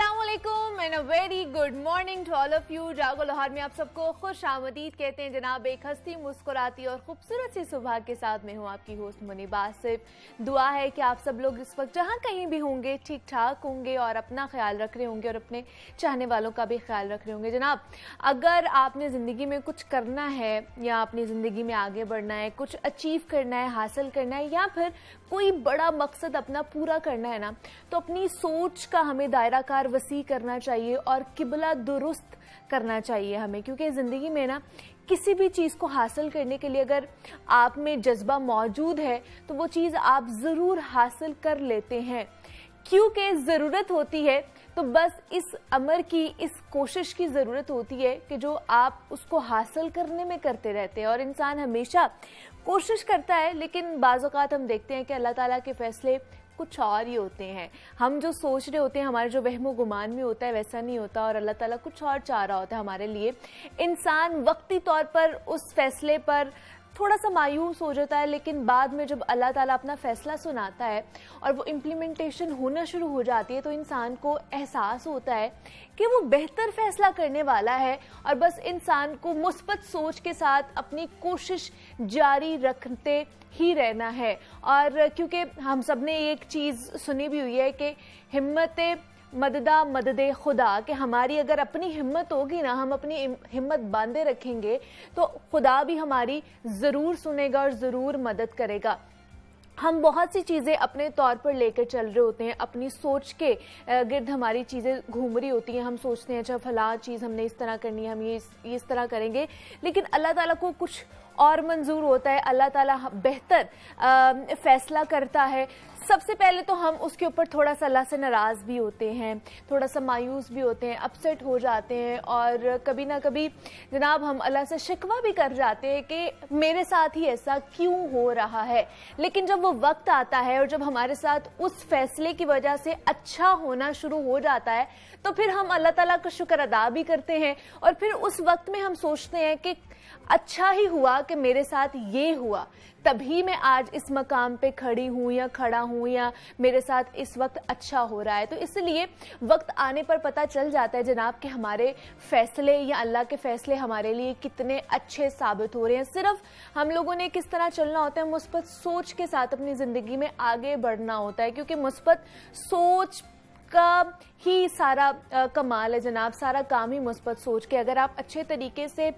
अस्सलामुअलैकुम and a very good morning to all of you. जागो लाहौर में आप सबको खुश आमदीद कहते हैं जनाब। एक हंसती मुस्कुराती और खूबसूरत सी सुबह के साथ मैं हूँ आपकी होस्ट मुनीब आसिफ। दुआ है कि आप सब लोग इस वक्त जहाँ कहीं भी होंगे ठीक ठाक होंगे और अपना ख्याल रख रहे होंगे और अपने चाहने वालों का भी ख्याल रख रहे होंगे। जनाब, अगर आपने ज़िंदगी में कुछ करना है या अपनी ज़िंदगी में आगे बढ़ना है, कुछ अचीव करना है, हासिल करना है या फिर कोई बड़ा मकसद अपना पूरा करना है ना, तो अपनी सोच का हमें दायरा कार वसी करना चाहिए और किबला दुरुस्त करना चाहिए हमें। क्योंकि ज़िंदगी में ना किसी भी चीज़ को हासिल करने के लिए अगर आप में जज्बा मौजूद है तो वो चीज़ आप ज़रूर हासिल कर लेते हैं। क्योंकि ज़रूरत होती है तो बस इस अमर की, इस कोशिश की ज़रूरत होती है कि जो आप उसको हासिल करने में करते रहते हैं। और इंसान हमेशा कोशिश करता है, लेकिन बाज़ औक़ात हम देखते हैं कि अल्लाह ताला के फ़ैसले कुछ और ही होते हैं। हम जो सोच रहे होते हैं, हमारे जो वहमो गुमान में होता है वैसा नहीं होता और अल्लाह ताला कुछ और चाह रहा होता है हमारे लिए। इंसान वक्ती तौर पर उस फैसले पर थोड़ा सा मायूस हो जाता है, लेकिन बाद में जब अल्लाह ताला अपना फैसला सुनाता है और वो इम्प्लीमेंटेशन होना शुरू हो जाती है तो इंसान को एहसास होता है कि वो बेहतर फैसला करने वाला है। और बस इंसान को मुस्बत सोच के साथ अपनी कोशिश जारी रखते ही रहना है। और क्योंकि हम सब ने एक चीज़ सुनी भी हुई है कि हिम्मत मददा मददे खुदा, कि हमारी अगर अपनी हिम्मत होगी ना, हम अपनी हिम्मत बांधे रखेंगे तो खुदा भी हमारी ज़रूर सुनेगा और ज़रूर मदद करेगा। हम बहुत सी चीज़ें अपने तौर पर लेकर चल रहे होते हैं, अपनी सोच के गिर्द हमारी चीज़ें घूम रही होती हैं। हम सोचते हैं अच्छा फलां चीज़ हमने इस तरह करनी है, हम ये इस तरह करेंगे, लेकिन अल्लाह ताला को कुछ और मंजूर होता है। अल्लाह ताला बेहतर फैसला करता है। सबसे पहले तो हम उसके ऊपर थोड़ा सा अल्लाह से नाराज़ भी होते हैं, थोड़ा सा मायूस भी होते हैं, अपसेट हो जाते हैं और कभी ना कभी जनाब हम अल्लाह से शिकवा भी कर जाते हैं कि मेरे साथ ही ऐसा क्यों हो रहा है। लेकिन जब वो वक्त आता है और जब हमारे साथ उस फैसले की वजह से अच्छा होना शुरू हो जाता है तो फिर हम अल्लाह ताला का शुक्र अदा भी करते हैं और फिर उस वक्त में हम सोचते हैं कि अच्छा ही हुआ कि मेरे साथ ये हुआ, तभी मैं आज इस मकाम पे खड़ी हूँ या खड़ा हूँ या मेरे साथ इस वक्त अच्छा हो रहा है। तो इसलिए वक्त आने पर पता चल जाता है जनाब कि हमारे फैसले या अल्लाह के फैसले हमारे लिए कितने अच्छे साबित हो रहे हैं। सिर्फ हम लोगों ने किस तरह चलना होता है, मुस्बत सोच के साथ अपनी ज़िंदगी में आगे बढ़ना होता है। क्योंकि मुस्बत सोच का ही सारा कमाल है जनाब, सारा काम ही मुस्बत सोच के। अगर आप अच्छे तरीके से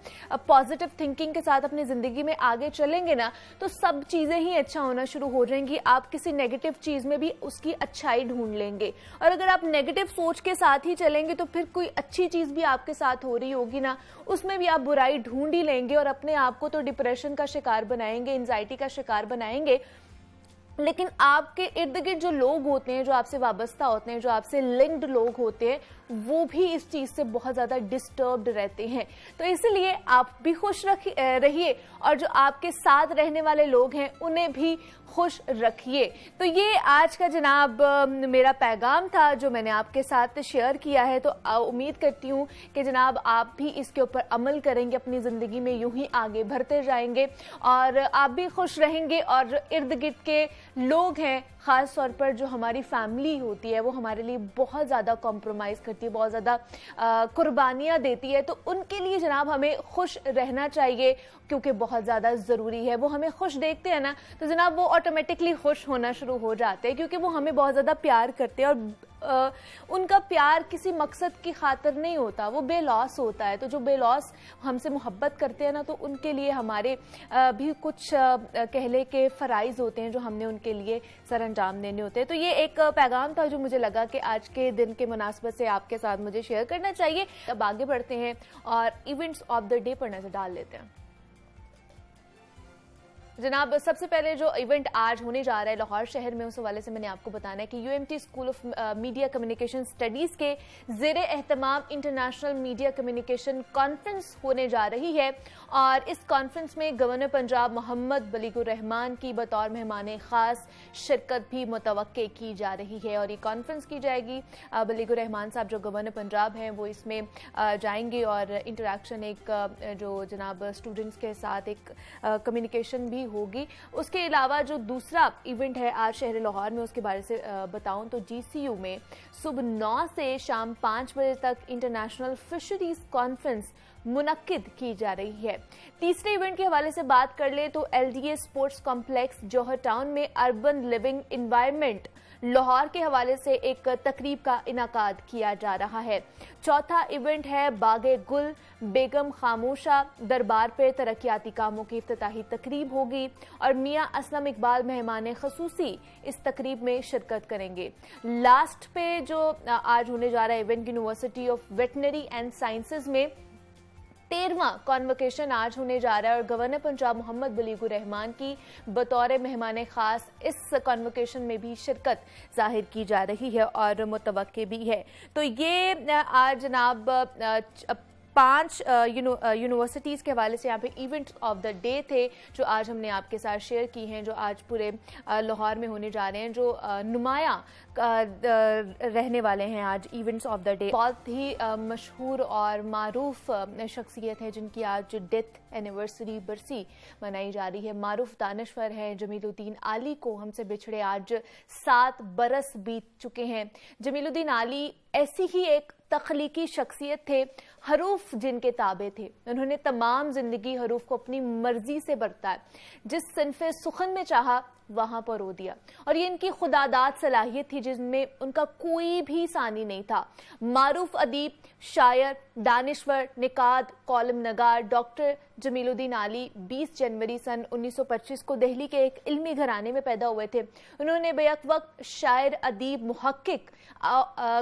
पॉजिटिव थिंकिंग के साथ अपनी ज़िंदगी में आगे चलेंगे ना तो सब चीज़ें ही अच्छा होना शुरू हो जाएंगी। आप किसी नेगेटिव चीज़ में भी उसकी अच्छाई ढूंढ लेंगे और अगर आप नेगेटिव सोच के साथ ही चलेंगे तो फिर कोई अच्छी चीज़ भी आपके साथ हो रही होगी ना, उसमें भी आप बुराई ढूंढ ही लेंगे और अपने आप को तो डिप्रेशन का शिकार बनाएंगे, एंजाइटी का शिकार बनाएंगे। लेकिन आपके इर्द गिर्द जो लोग होते हैं, जो आपसे वाबस्ता होते हैं, जो आपसे लिंक्ड लोग होते हैं, वो भी इस चीज़ से बहुत ज़्यादा डिस्टर्ब्ड रहते हैं। तो इसलिए आप भी खुश रहिए और जो आपके साथ रहने वाले लोग हैं उन्हें भी खुश रखिए। तो ये आज का जनाब मेरा पैगाम था जो मैंने आपके साथ शेयर किया है। तो उम्मीद करती हूँ कि जनाब आप भी इसके ऊपर अमल करेंगे, अपनी ज़िंदगी में यूं ही आगे बढ़ते जाएंगे और आप भी खुश रहेंगे। और जो इर्द गिर्द के लोग हैं, ख़ास तौर पर जो हमारी फैमिली होती है, वो हमारे लिए बहुत ज़्यादा कॉम्प्रोमाइज़ करती है, बहुत ज़्यादा कुर्बानियाँ देती है, तो उनके लिए जनाब हमें खुश रहना चाहिए क्योंकि बहुत ज़्यादा ज़रूरी है। वो हमें खुश देखते हैं ना तो जनाब वो ऑटोमेटिकली खुश होना शुरू हो जाते हैं क्योंकि वो हमें बहुत ज़्यादा प्यार करते हैं और उनका प्यार किसी मकसद की खातिर नहीं होता, वो बेलौस होता है। तो जो बेलौस हमसे मोहब्बत करते हैं ना तो उनके लिए हमारे भी कुछ कहले के फ़राइज़ होते हैं जो हमने उनके लिए सर अंजाम देने होते हैं। तो ये एक पैगाम था जो मुझे लगा कि आज के दिन के मुनासबत से आपके साथ मुझे शेयर करना चाहिए। अब आगे बढ़ते हैं और इवेंट्स ऑफ द डे पर नज़र डाल लेते हैं। जनाब सबसे पहले जो इवेंट आज होने जा रहा है लाहौर शहर में, उस हवाले से मैंने आपको बताना है कि UMT school of media communication studies के ज़ेरे एहतमाम इंटरनेशनल मीडिया कम्युनिकेशन कॉन्फ्रेंस होने जा रही है और इस कॉन्फ्रेंस में गवर्नर पंजाब मोहम्मद बलीगुर रहमान की बतौर मेहमान ख़ास शिरकत भी मुतवक्के की जा रही है। और ये कॉन्फ्रेंस की जाएगी, बलीगुर रहमान साहब जो गवर्नर पंजाब हैं वो इसमें जाएंगे और इंटरेक्शन एक जो जनाब स्टूडेंट्स के साथ एक कम्युनिकेशन भी भी होगी। उसके अलावा जो दूसरा इवेंट है आज शहर लाहौर में, उसके बारे से बताऊं तो GCU में सुबह 9 से शाम 5 बजे तक इंटरनेशनल फिशरीज कॉन्फ्रेंस मुनक्किद की जा रही है। तीसरे इवेंट के हवाले से बात कर ले तो LDA स्पोर्ट्स कॉम्प्लेक्स जौहर टाउन में अर्बन लिविंग एनवायरनमेंट लाहौर के हवाले से एक तकरीब का इनाकाद किया जा रहा है। चौथा इवेंट है बागे गुल बेगम खामोशा दरबार पर तरक्याती कामों की इफ्तिताही तकरीब होगी और मियां असलम इकबाल मेहमान खसूसी इस तकरीब में शिरकत करेंगे। लास्ट पे जो आज होने जा रहा है event, university of veterinary and sciences में 13वां कॉन्वोकेशन आज होने जा रहा है और गवर्नर पंजाब मोहम्मद बलीगुर रहमान की बतौर मेहमान खास इस कॉन्वोकेशन में भी शिरकत जाहिर की जा रही है और मुतवक्के भी है। तो ये आज जनाब 5 यूनिवर्सिटीज़ के हवाले से यहाँ पे इवेंट्स ऑफ द डे थे जो आज हमने आपके साथ शेयर की हैं, जो आज पूरे लाहौर में होने जा रहे हैं, जो नुमाया रहने वाले हैं आज इवेंट्स ऑफ द डे। बहुत ही मशहूर और मारूफ शख्सियत है जिनकी आज डेथ एनिवर्सरी बरसी मनाई जा रही है। मारूफ दानश्वर हैं जमीलुद्दीन आली को हमसे बिछड़े आज 7 बरस बीत चुके हैं। जमीलुद्दीन आली ऐसी ही एक तख्लीकी शख्सियत थे, हरूफ जिनके ताबे थे। उन्होंने तमाम जिंदगी हरूफ को अपनी मर्जी से बरता, जिस सिनफे सुखन में चाहा वहां पर रो दिया और ये इनकी खुदादाद सलाहियत थी जिसमें उनका कोई भी सानी नहीं था। मारूफ अदीब, शायर, दानिश्वर, निकाद, कॉलम नगार डॉक्टर जमीलुद्दीन आली 20 जनवरी सन 1925 को दिल्ली के एक इल्मी घराने में पैदा हुए थे। उन्होंने बेक वक्त शायर, अदीब, मुहक्किक,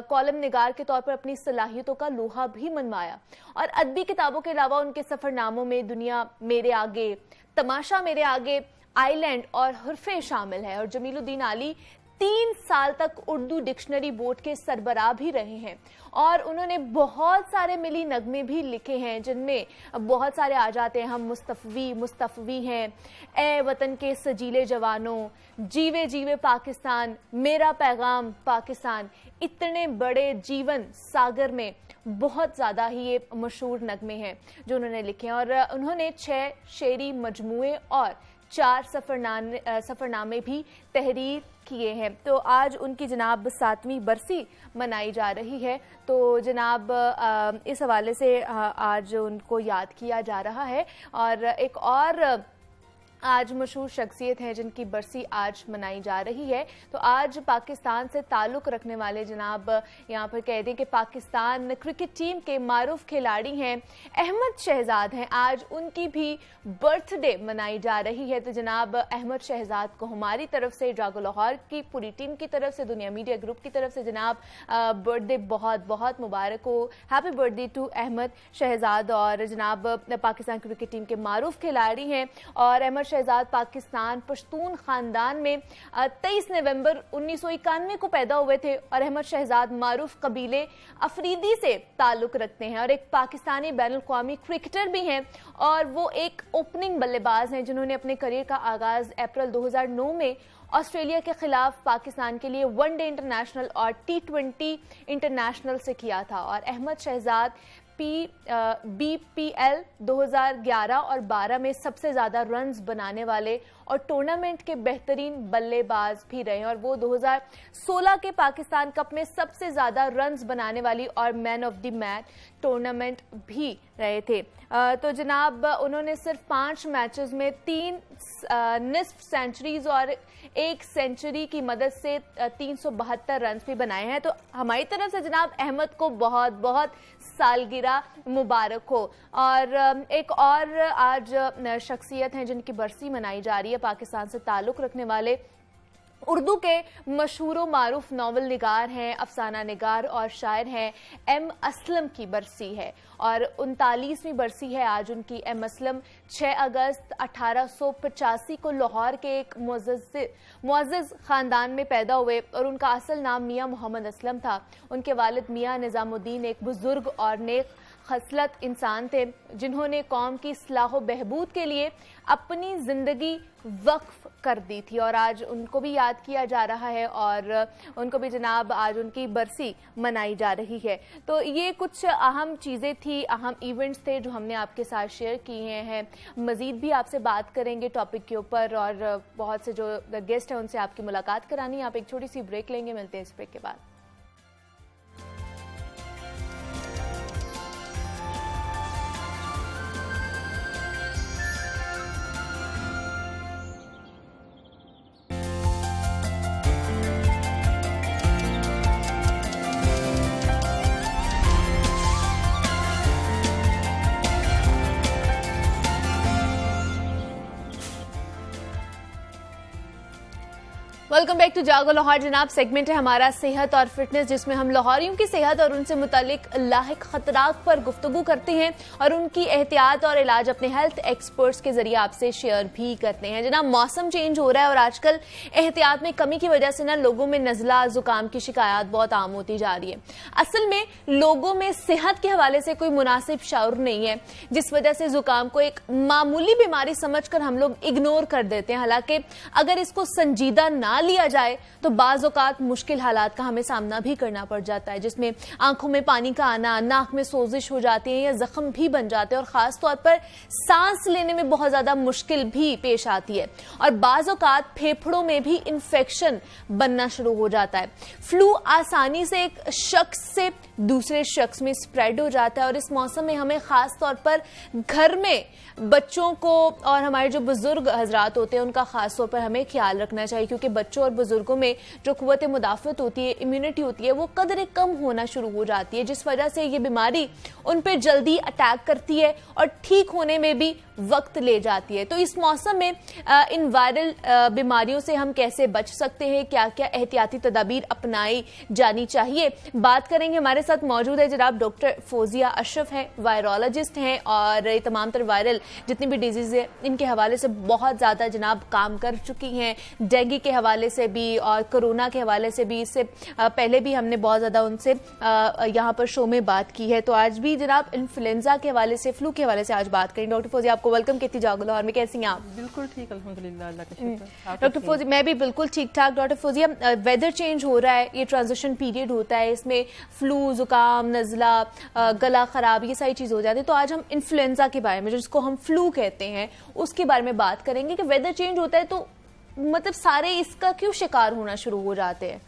कॉलम निगार के तौर पर अपनी सलाहियतों का लोहा भी मनवाया और अदबी किताबों के अलावा उनके सफरनामों में दुनिया मेरे आगे, तमाशा मेरे आगे, आइलैंड और हुर्फे शामिल है। और जमीलुद्दीन आली 3 साल तक उर्दू डिक्शनरी बोर्ड के सरबराह भी रहे हैं और उन्होंने बहुत सारे मिली नगमे भी लिखे हैं जिनमें बहुत सारे आ जाते हैं। हम मुस्तफवी हैं, ए वतन के सजीले जवानों, जीवे जीवे पाकिस्तान, मेरा पैगाम पाकिस्तान, इतने बड़े जीवन सागर में बहुत ज़्यादा ही ये मशहूर नगमे हैं जो उन्होंने लिखे हैं। और उन्होंने 6 शेरी मजमुए और 4 सफरनामे भी तहरीर किए हैं। तो आज उनकी जनाब 7वीं बरसी मनाई जा रही है। तो जनाब इस हवाले से आज उनको याद किया जा रहा है। और एक और आज मशहूर शख्सियत है जिनकी बरसी आज मनाई जा रही है। तो आज पाकिस्तान से ताल्लुक़ रखने वाले जनाब यहाँ पर कह दें कि पाकिस्तान क्रिकेट टीम के मारूफ खिलाड़ी हैं अहमद शहजाद हैं, आज उनकी भी बर्थडे मनाई जा रही है। तो जनाब अहमद शहजाद को हमारी तरफ से, जागो लाहौर की पूरी टीम की तरफ से, दुनिया मीडिया ग्रुप की तरफ से जनाब बर्थडे बहुत बहुत मुबारक हो। Happy birthday to Ahmad Shahzad. और जनाब पाकिस्तान क्रिकेट टीम के मारूफ खिलाड़ी हैं और अहमद शहजाद पाकिस्तान पश्तून खानदान में 23 नवंबर 1991 को पैदा हुए थे और अहमद शहजाद मारूफ कबीले अफरीदी से ताल्लुक रखते हैं और एक पाकिस्तानी बैनुल-अक़वामी क्रिकेटर भी हैं और वो एक ओपनिंग बल्लेबाज हैं जिन्होंने अपने करियर का आगाज अप्रैल 2009 में ऑस्ट्रेलिया के खिलाफ पाकिस्तान के लिए वनडे इंटरनेशनल और T20 इंटरनेशनल से किया था। और अहमद शहजाद BPL 2011 और 12 में सबसे ज्यादा रन्स बनाने वाले और टूर्नामेंट के बेहतरीन बल्लेबाज भी रहे और वो 2016 के पाकिस्तान कप में सबसे ज्यादा रन्स बनाने वाली और man of the match tournament भी रहे थे। तो जनाब उन्होंने सिर्फ 5 मैचेस में 3 निस्फ सेंचुरीज और 1 सेंचुरी की मदद से 372 रन भी बनाए हैं। तो हमारी तरफ से जनाब अहमद को बहुत बहुत सालगिरह मुबारक हो। और एक और आज शख्सियत हैं जिनकी बरसी मनाई जा रही है, पाकिस्तान से ताल्लुक़ रखने वाले उर्दू के मशहूर मारूफ नावल निगार हैं, अफसाना निगार और शायर हैं M असलम की बरसी है और 39वीं बरसी है आज उनकी। M असलम 6 अगस्त 1885 को लाहौर के एक मुअज़्ज़ज़ ख़ानदान में पैदा हुए और उनका असल नाम मियाँ मोहम्मद असलम था। उनके वालिद मियाँ निज़ामुद्दीन एक बुजुर्ग और नेक खसलत इंसान थे जिन्होंने कौम की इस्लाह व बहबूद के लिए अपनी ज़िंदगी वक्फ कर दी थी और आज उनको भी याद किया जा रहा है और उनको भी जनाब आज उनकी बरसी मनाई जा रही है। तो ये कुछ अहम चीज़ें थी, अहम इवेंट्स थे जो हमने आपके साथ शेयर किए हैं। मज़ीद भी आपसे बात करेंगे टॉपिक के ऊपर और बहुत से जो गेस्ट हैं उनसे आपकी मुलाकात करानी है। आप एक छोटी सी ब्रेक लेंगे, मिलते हैं इस ब्रेक के बाद। वेलकम बैक टू जागो लाहौर। जनाब सेगमेंट है हमारा सेहत और फिटनेस, जिसमें हम लाहौरियों की सेहत और उनसे मुतालिक लाहिक खतरात पर गुफ्तगू करते हैं और उनकी एहतियात और इलाज अपने हेल्थ एक्सपर्ट्स के जरिए आपसे शेयर भी करते हैं। जनाब मौसम चेंज हो रहा है और आजकल एहतियात में कमी की वजह से ना लोगों में नज़ला जुकाम की शिकायत बहुत आम होती जा रही है। असल में लोगों में सेहत के हवाले से कोई मुनासिब शऊर नहीं है, जिस वजह से जुकाम को एक मामूली बीमारी समझकर हम लोग इग्नोर कर देते हैं। हालांकि अगर इसको संजीदा ना लिया जाए तो बाज़ औक़ात मुश्किल हालात का हमें सामना भी करना पड़ जाता है, जिसमें आंखों में पानी का आना, नाक में सोजिश हो जाती है या जख्म भी बन जाते हैं और खास तौर पर सांस लेने में बहुत ज्यादा मुश्किल भी पेश आती है और बाज़ औक़ात फेफड़ों में भी इंफेक्शन बनना शुरू हो जाता है। फ्लू आसानी से एक शख्स से दूसरे शख्स में स्प्रेड हो जाता है और इस मौसम में हमें खास तौर पर घर में बच्चों को और हमारे जो बुजुर्ग हजरात होते हैं उनका खास तौर पर हमें ख्याल रखना चाहिए, क्योंकि बच्चों और बुजुर्गों में जो कुव्वत मुदाफ़त होती है, इम्यूनिटी होती है, वो कदरे कम होना शुरू हो जाती है, जिस वजह से ये बीमारी उन पर जल्दी अटैक करती है और ठीक होने में भी वक्त ले जाती है। तो इस मौसम में इन वायरल बीमारियों से हम कैसे बच सकते हैं, क्या क्या एहतियाती तदाबीर अपनाई जानी चाहिए, बात करेंगे। हमारे साथ मौजूद है जनाब डॉक्टर फौजिया अशरफ हैं, वायरोलॉजिस्ट हैं और ये तमाम तर वायरल जितनी भी डिजीज है इनके हवाले से बहुत ज़्यादा जनाब काम कर चुकी हैं, डेंगू के हवाले से भी और कोरोना के हवाले से भी। इससे पहले भी हमने बहुत ज़्यादा उनसे यहाँ पर शो में बात की है। तो आज भी जनाब इन्फ्लुएंजा के हवाले से, फ्लू के हवाले से आज बात करें। डॉक्टर फौजिया आपको वेलकम कहती जागो लाहौर में, कैसी हैं आप? बिल्कुल ठीक, अल्हम्दुलिल्लाह, अल्लाह का शुक्र। डॉक्टर फौजिया मैं भी बिल्कुल ठीक ठाक। डॉक्टर फौजिया वेदर चेंज हो रहा है, ये ट्रांजिशन पीरियड होता है, इसमें फ्लू, जुकाम, नज़ला, गला खराब, ये सारी चीज़ हो जाती है। तो आज हम इन्फ्लुएंजा के बारे में, जिसको हम फ्लू कहते हैं, उसके बारे में बात करेंगे कि वेदर चेंज होता है तो मतलब सारे इसका क्यों शिकार होना शुरू हो जाते हैं।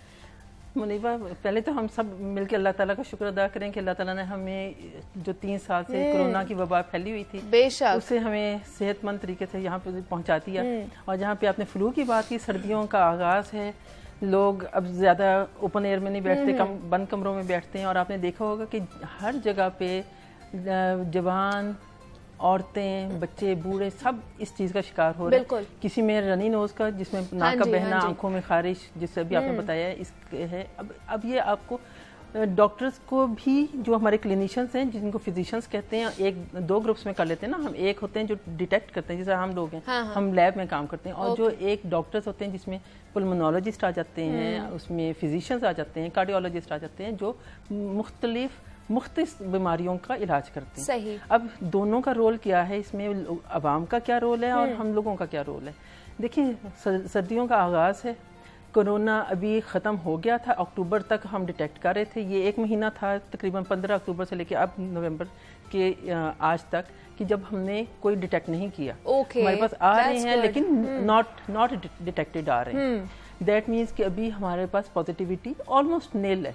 मुनीबा, पहले तो हम सब मिलकर अल्लाह ताला का शुक्र अदा करें कि अल्लाह ताला ने हमें जो 3 साल से कोरोना की वबा फैली हुई थी, बेशक उससे हमें सेहतमंद तरीके से यहाँ पे पहुँचा दिया। और जहाँ पे आपने फ्लू की बात की, सर्दियों का आगाज है, लोग अब ज़्यादा ओपन एयर में नहीं बैठते, बंद कमरों में बैठते हैं और आपने देखा होगा कि हर जगह पे जवान, औरतें, बच्चे, बूढ़े सब इस चीज़ का शिकार हो रहे हैं। किसी में रनी नोज का, जिसमें नाक का बहना, आंखों में खारिश, जिससे अभी आपने बताया है, इस है। अब ये आपको डॉक्टर्स को भी, जो हमारे क्लिनिशियंस हैं जिनको फिजिशियंस कहते हैं, एक 2 ग्रुप्स में कर लेते हैं ना हम। एक होते हैं जो डिटेक्ट करते हैं, जैसे हम लोग हैं, हम लैब में काम करते हैं, और जो एक डॉक्टर्स होते हैं जिसमें पुल्मोनोलॉजिस्ट आ जाते हैं, उसमें फिजिशियंस आ जाते हैं, कार्डियोलॉजिस्ट आ जाते हैं, जो मुख्तलिफ बीमारियों का इलाज करते हैं। सही। अब दोनों का रोल क्या है इसमें, अवाम का क्या रोल है और हम लोगों का क्या रोल है। देखिए, सर्दियों का आगाज़ है, कोरोना अभी ख़त्म हो गया था, अक्टूबर तक हम डिटेक्ट कर रहे थे। ये 1 महीना था तकरीबन 15 अक्टूबर से लेकर अब नवंबर के आज तक कि जब हमने कोई डिटेक्ट नहीं किया। हमारे पास आ रहे हैं लेकिन नॉट डिटेक्टेड आ रहे हैं। दैट मीन्स कि अभी हमारे पास पॉजिटिविटी ऑलमोस्ट नील है।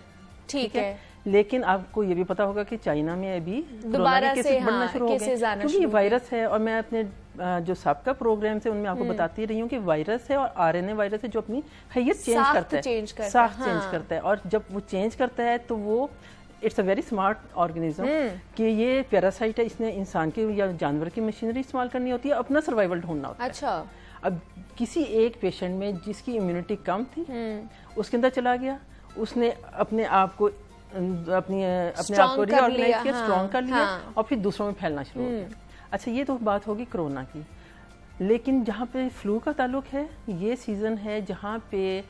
ठीक है। लेकिन आपको ये भी पता होगा कि चाइना में अभी दोबारा केसेस बढ़ना शुरू हो गए, क्योंकि ये वायरस है। और मैं अपने जो सबका प्रोग्राम है उनमें आपको बताती रही हूँ कि वायरस है और आरएनए वायरस है जो अपनी हैयत चेंज करता है, साख चेंज करता है। और जब वो चेंज करता है तो वो it's a very smart organism कि ये पैरासाइट है, इसने इंसान की या जानवर की मशीनरी इस्तेमाल करनी होती है, अपना सर्वाइवल ढूंढना होता है। अच्छा। अब किसी एक पेशेंट में जिसकी इम्यूनिटी कम थी, उसके अंदर चला गया, उसने अपने आप को रीऑर्गेनाइज किया, स्ट्रॉन्ग कर लिया और फिर दूसरों में फैलना शुरू हो गया। अच्छा, ये तो बात होगी कोरोना की। लेकिन जहाँ पे फ्लू का ताल्लुक है, ये सीज़न है जहाँ पे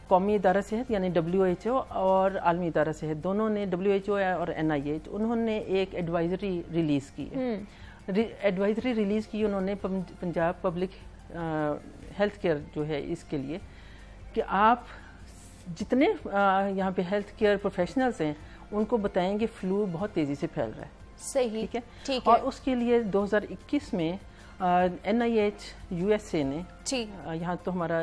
कौमी इदारा सेहत यानी WHO और आलमी इदारा सेहत दोनों ने, WHO और NIH, उन्होंने एक एडवाइजरी रिलीज़ की है। एडवाइजरी रिलीज़ की उन्होंने पंजाब पब्लिक हेल्थ केयर जो है इसके लिए कि आप जितने यहाँ पे हेल्थ केयर प्रोफेशनल्स हैं उनको बताएं कि फ्लू बहुत तेज़ी से फैल रहा है। सही, ठीक है। और उसके लिए 2021 में NIH USA ने, यहाँ तो हमारा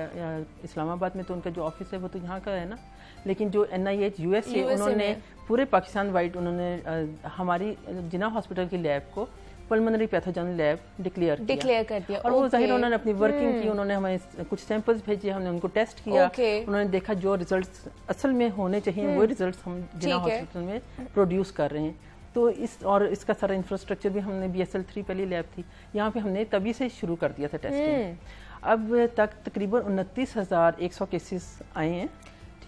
इस्लामाबाद में तो उनका जो ऑफिस है वो तो यहाँ का है ना, लेकिन जो NIH USA उन्होंने पूरे पाकिस्तान वाइड उन्होंने हमारी जिन्ना हॉस्पिटल की लैब को पल्मोनरी पैथोजन लैब डिक्लेयर कर दिया। और वो जाहिर उन्होंने अपनी वर्किंग की, उन्होंने हमें कुछ सैंपल्स भेजे, हमने उनको टेस्ट किया, उन्होंने देखा जो रिजल्ट्स असल में होने चाहिए वो रिजल्ट्स हम जिन्ना हॉस्पिटल में प्रोड्यूस कर रहे हैं। तो इसका सारा इंफ्रास्ट्रक्चर भी हमने BSL 3 पहली लैब थी यहाँ पे हमने तभी से शुरू कर दिया था टेस्टिंग। अब तक तकरीबन 29,100 केसेस आए हैं,